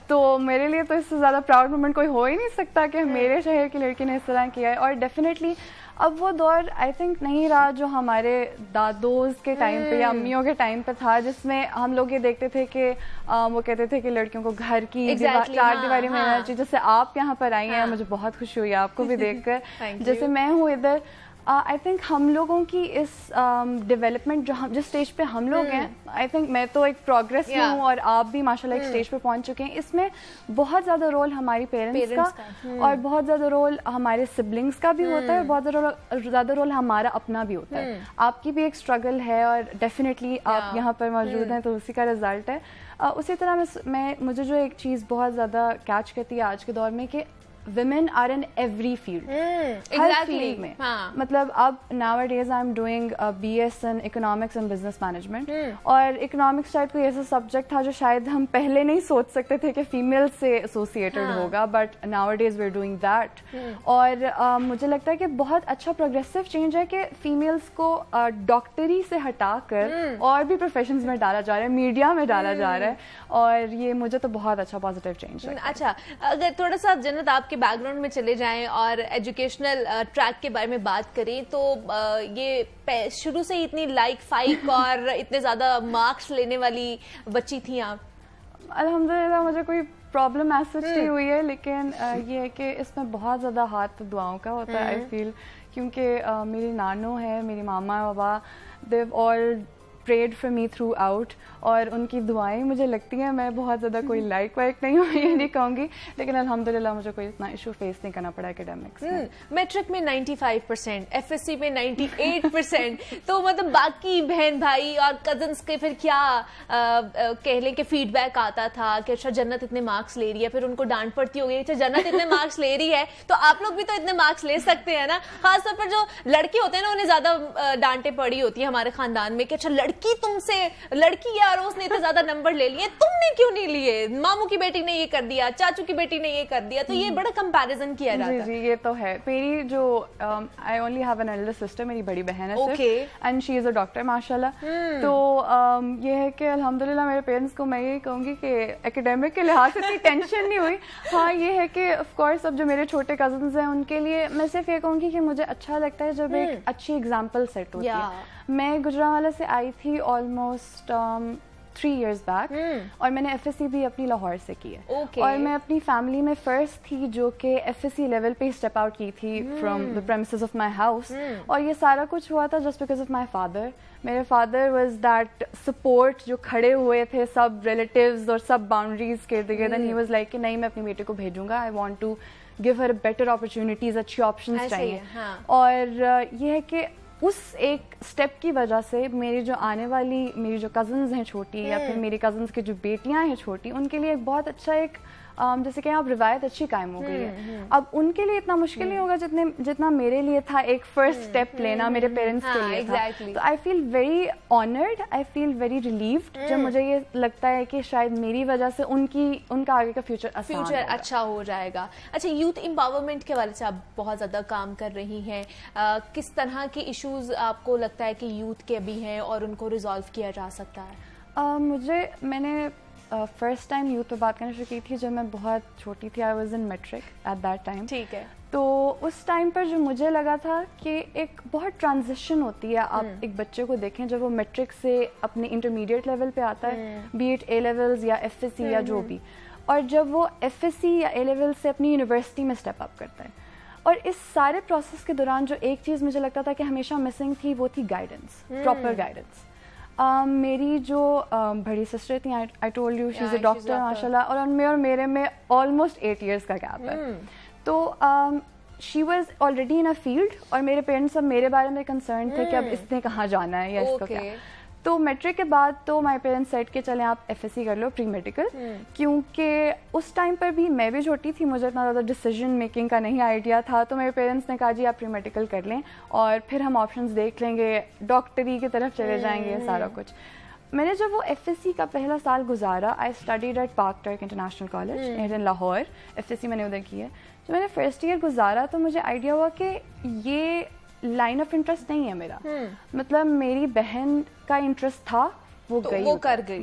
तो मेरे लिए तो इससे ज़्यादा प्राउड मोमेंट कोई हो ही नहीं सकता कि मेरे शहर की लड़की ने इस तरह किया है। और डेफिनेटली अब वो दौर आई थिंक नहीं रहा जो हमारे दादोज के टाइम पे या अम्मियों के टाइम पे था, जिसमें हम लोग ये देखते थे कि वो कहते थे कि लड़कियों को घर की चार दीवारी में रहना चाहिए। जैसे आप यहाँ पर आई हैं, मुझे बहुत खुशी हुई आपको भी देखकर। जैसे मैं हूँ इधर, आई थिंक हम लोगों की इस डेवलपमेंट जिस स्टेज पे हम लोग हैं, आई थिंक मैं तो एक प्रोग्रेस में हूँ और आप भी माशाल्लाह एक स्टेज पे पहुँच चुके हैं। इसमें बहुत ज़्यादा रोल हमारी पेरेंट्स का और बहुत ज़्यादा रोल हमारे सिबलिंग्स का भी होता है, बहुत ज़्यादा रोल हमारा अपना भी होता है। आपकी भी एक स्ट्रगल है और डेफिनेटली आप यहाँ पर मौजूद हैं तो उसी का रिजल्ट है। उसी तरह मुझे जो एक चीज़ बहुत ज़्यादा कैच करती है आज के दौर में कि women are in every field, her field में। मतलब अब nowadays I'm doing BS in economics and business management, और इकोनॉमिक्स शायद कोई ऐसा सब्जेक्ट था जो शायद हम पहले नहीं सोच सकते थे कि फीमेल से एसोसिएटेड होगा, but nowadays we're doing that। और मुझे लगता है कि बहुत अच्छा प्रोग्रेसिव चेंज है कि फीमेल्स को डॉक्टरी से हटाकर और भी प्रोफेशंस में डाला जा रहा है, मीडिया में डाला जा रहा है, और ये मुझे तो बहुत अच्छा पॉजिटिव चेंज है। अच्छा, अगर थोड़ा सा जन्नत आपके बैकग्राउंड में चले जाएं और एजुकेशनल ट्रैक के बारे में बात करें तो ये शुरू से ही इतनी लाइक फाइक और इतने ज्यादा मार्क्स लेने वाली बच्ची थी आप? अल्हम्दुलिल्लाह मुझे कोई प्रॉब्लम ऐसा नहीं हुई है, लेकिन ये है कि इसमें बहुत ज़्यादा हाथ दुआओं का होता है आई फील, क्योंकि मेरी नानू है, मेरी मामा बाबा, they all prayed for me throughout, और उनकी दुआएं मुझे लगती हैं मैं बहुत ज़्यादा कोई लाइक वाइक नहीं हुई, ये नहीं कहूँगी, लेकिन अल्हम्दुलिल्लाह मुझे कोई इतना इशू फेस नहीं करना पड़ा एकेडमिक्स में। मैट्रिक में 95%, एफएससी में 98%, तो मतलब बाकी बहन भाई और कजन्स के फिर क्या कह लें कि फीडबैक आता था कि अच्छा जन्नत इतने मार्क्स ले रही है, फिर उनको डांट पड़ती होगी अच्छा जन्नत इतने मार्क्स ले रही है तो आप लोग भी तो इतने मार्क्स ले सकते हैं ना। खासतौर पर जो लड़के होते हैं ना उन्हें ज्यादा डांटे पड़ी होती है हमारे खानदान में कि अच्छा लड़की है और उसने इतने ज्यादा नंबर ले लिए, तुमने क्यों नहीं लिए, मामू की बेटी ने ये कर दिया, चाचू की बेटी ने ये कर दिया, तो ये बड़ा कंपैरिजन किया जाता है। जी ये तो है। मेरी जो I only have an elder sister, मेरी बड़ी बहन है and she is a doctor माशाल्लाह। तो ये है कि अल्हम्दुलिल्लाह मेरे पेरेंट्स को मैं यही कहूँगी कि एकेडमिक के लिहाज से इतनी टेंशन नहीं हुई। हाँ ये है कि ऑफ कोर्स अब जो मेरे छोटे कजन्स हैं उनके लिए मैं सिर्फ ये कहूँगी कि मुझे अच्छा लगता है जब एक अच्छी एग्जाम्पल सेट होती है। मैं गुजरांवाला से आई थी ऑलमोस्ट 3 years बैक, और मैंने एफएससी भी अपनी लाहौर से की है। और मैं अपनी फैमिली में फर्स्ट थी जो कि एफएससी लेवल पे स्टेप आउट की थी from the premises of my house, और ये सारा कुछ हुआ था just because of my father. मेरे फादर वाज दैट सपोर्ट जो खड़े हुए थे सब रिलेटिव्स और सब बाउंड्रीज के इर्द गिर्द, एंड ही वाज लाइक कि नहीं मैं अपनी बेटे को भेजूंगा, I want to give her better opportunities, अच्छी ऑप्शंस चाहिए। और ये है कि उस एक स्टेप की वजह से मेरी जो आने वाली मेरी जो कजन्स हैं छोटी, या फिर मेरी कजन्स की जो बेटियां हैं छोटी, उनके लिए एक बहुत अच्छा एक जैसे कि आप रिवायत अच्छी कायम हो गई है। अब उनके लिए इतना मुश्किल नहीं होगा जितना मेरे लिए था एक फर्स्ट स्टेप लेना मेरे पेरेंट्स के लिए था। तो I feel very honoured, I feel very relieved जब मुझे ये लगता है कि शायद मेरी वजह से उनका आगे का फ्यूचर अच्छा हो जाएगा। अच्छा, यूथ एम्पावरमेंट के बारे से आप बहुत ज़्यादा काम कर रही हैं, किस तरह के इश्यूज आपको लगता है कि यूथ के भी हैं और उनको रिजॉल्व किया जा सकता है? मैंने फर्स्ट टाइम यूथ पे बात करना शुरू की थी जब मैं बहुत छोटी थी। I was in matric at that time. ठीक है। तो उस टाइम पर जो मुझे लगा था कि एक बहुत ट्रांजिशन होती है, आप एक बच्चे को देखें जब वो मैट्रिक से अपने इंटरमीडिएट लेवल पे आता है, बी इट ए लेवल्स या एफएससी या जो भी, और जब वो एफएससी या ए लेवल से अपनी यूनिवर्सिटी में स्टेप अप करता है। और इस सारे प्रोसेस के दौरान जो एक चीज़ मुझे लगता था कि हमेशा मिसिंग थी वो थी गाइडेंस, प्रॉपर गाइडेंस। मेरी जो बड़ी सिस्टर थी, I told you she is a doctor माशाल्लाह, और उनमें और मेरे में ऑलमोस्ट 8 years का गैप है। तो she was already in a field, और मेरे पेरेंट्स सब मेरे बारे में कंसर्न थे कि अब इसने कहाँ जाना है या इसको क्या। तो मैट्रिक के बाद तो माय पेरेंट्स सेट के चले आप एफएससी कर लो प्री मेडिकल, क्योंकि उस टाइम पर भी मैं भी छोटी थी, मुझे इतना ज़्यादा डिसीजन मेकिंग का नहीं आइडिया था। तो मेरे पेरेंट्स ने कहा जी आप प्री मेडिकल कर लें और फिर हम ऑप्शंस देख लेंगे, डॉक्टरी की तरफ चले जाएंगे, सारा कुछ। मैंने जब वो एफएससी का पहला साल गुजारा, I studied at Park Turk International College in Lahore, FSc मैंने उधर की है। जब मैंने फर्स्ट ईयर गुजारा तो मुझे आइडिया हुआ कि ये लाइन ऑफ इंटरेस्ट नहीं है मेरा। मतलब मेरी बहन का इंटरेस्ट था, वो कर गई।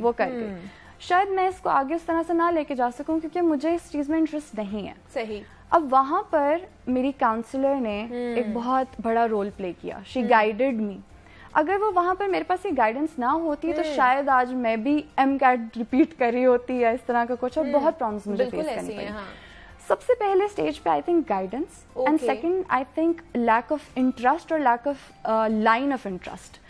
शायद मैं इसको आगे उस तरह से ना लेके जा सकूं क्योंकि मुझे इस चीज़ में इंटरेस्ट नहीं है। सही। अब वहाँ पर मेरी काउंसलर ने एक बहुत बड़ा रोल प्ले किया, शी गाइडेड मी। अगर वो वहाँ पर मेरे पास ये गाइडेंस ना होती तो शायद आज मैं भी MCAT रिपीट कर रही होती या इस तरह का कुछ, और बहुत प्रॉब्लम्स मुझे फेस करनी पड़ी। सबसे पहले स्टेज पे I think guidance, and second I think lack of interest और lack of line of interest.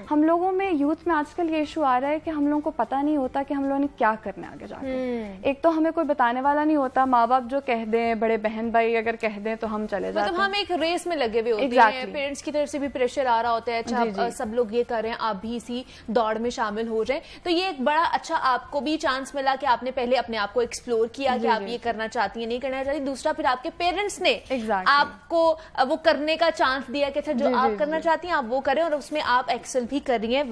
हम लोगों में यूथ में आजकल ये इशू आ रहा है कि हम लोगों को पता नहीं होता कि हम लोगों ने क्या करना है आगे जाकर। एक तो हमें कोई बताने वाला नहीं होता, माँ बाप जो कह दें, बड़े बहन भाई अगर कह दें तो हम चले जाते हैं। मतलब हम एक रेस में लगे हुए होते हैं, पेरेंट्स की तरफ से भी प्रेशर आ रहा होता है, अच्छा सब लोग ये कर रहे हैं, आप भी इसी दौड़ में शामिल हो जाएं। तो ये एक बड़ा अच्छा आपको भी चांस मिला कि आपने पहले अपने आप को एक्सप्लोर किया कि आप ये करना चाहती हैं, नहीं करना चाहती। दूसरा फिर आपके पेरेंट्स ने आपको वो करने का चांस दिया कि अच्छा जो आप करना चाहती हैं आप वो करें, और उसमें आप एक्सेल भी कर रही हैं।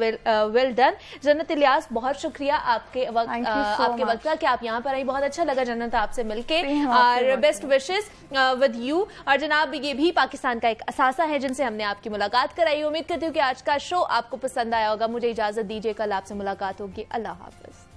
वेल डन जन्नत इलियास, बहुत शुक्रिया आपके वक्त का कि आप यहाँ पर आई, बहुत अच्छा लगा जन्नत आपसे मिलके, और बेस्ट विशेस विद यू। और जनाब ये भी पाकिस्तान का एक असासा है जिनसे हमने आपकी मुलाकात कराई। उम्मीद करती हूँ कि आज का शो आपको पसंद आया होगा। मुझे इजाजत दीजिए, कल आपसे मुलाकात होगी। अल्लाह हाफिज।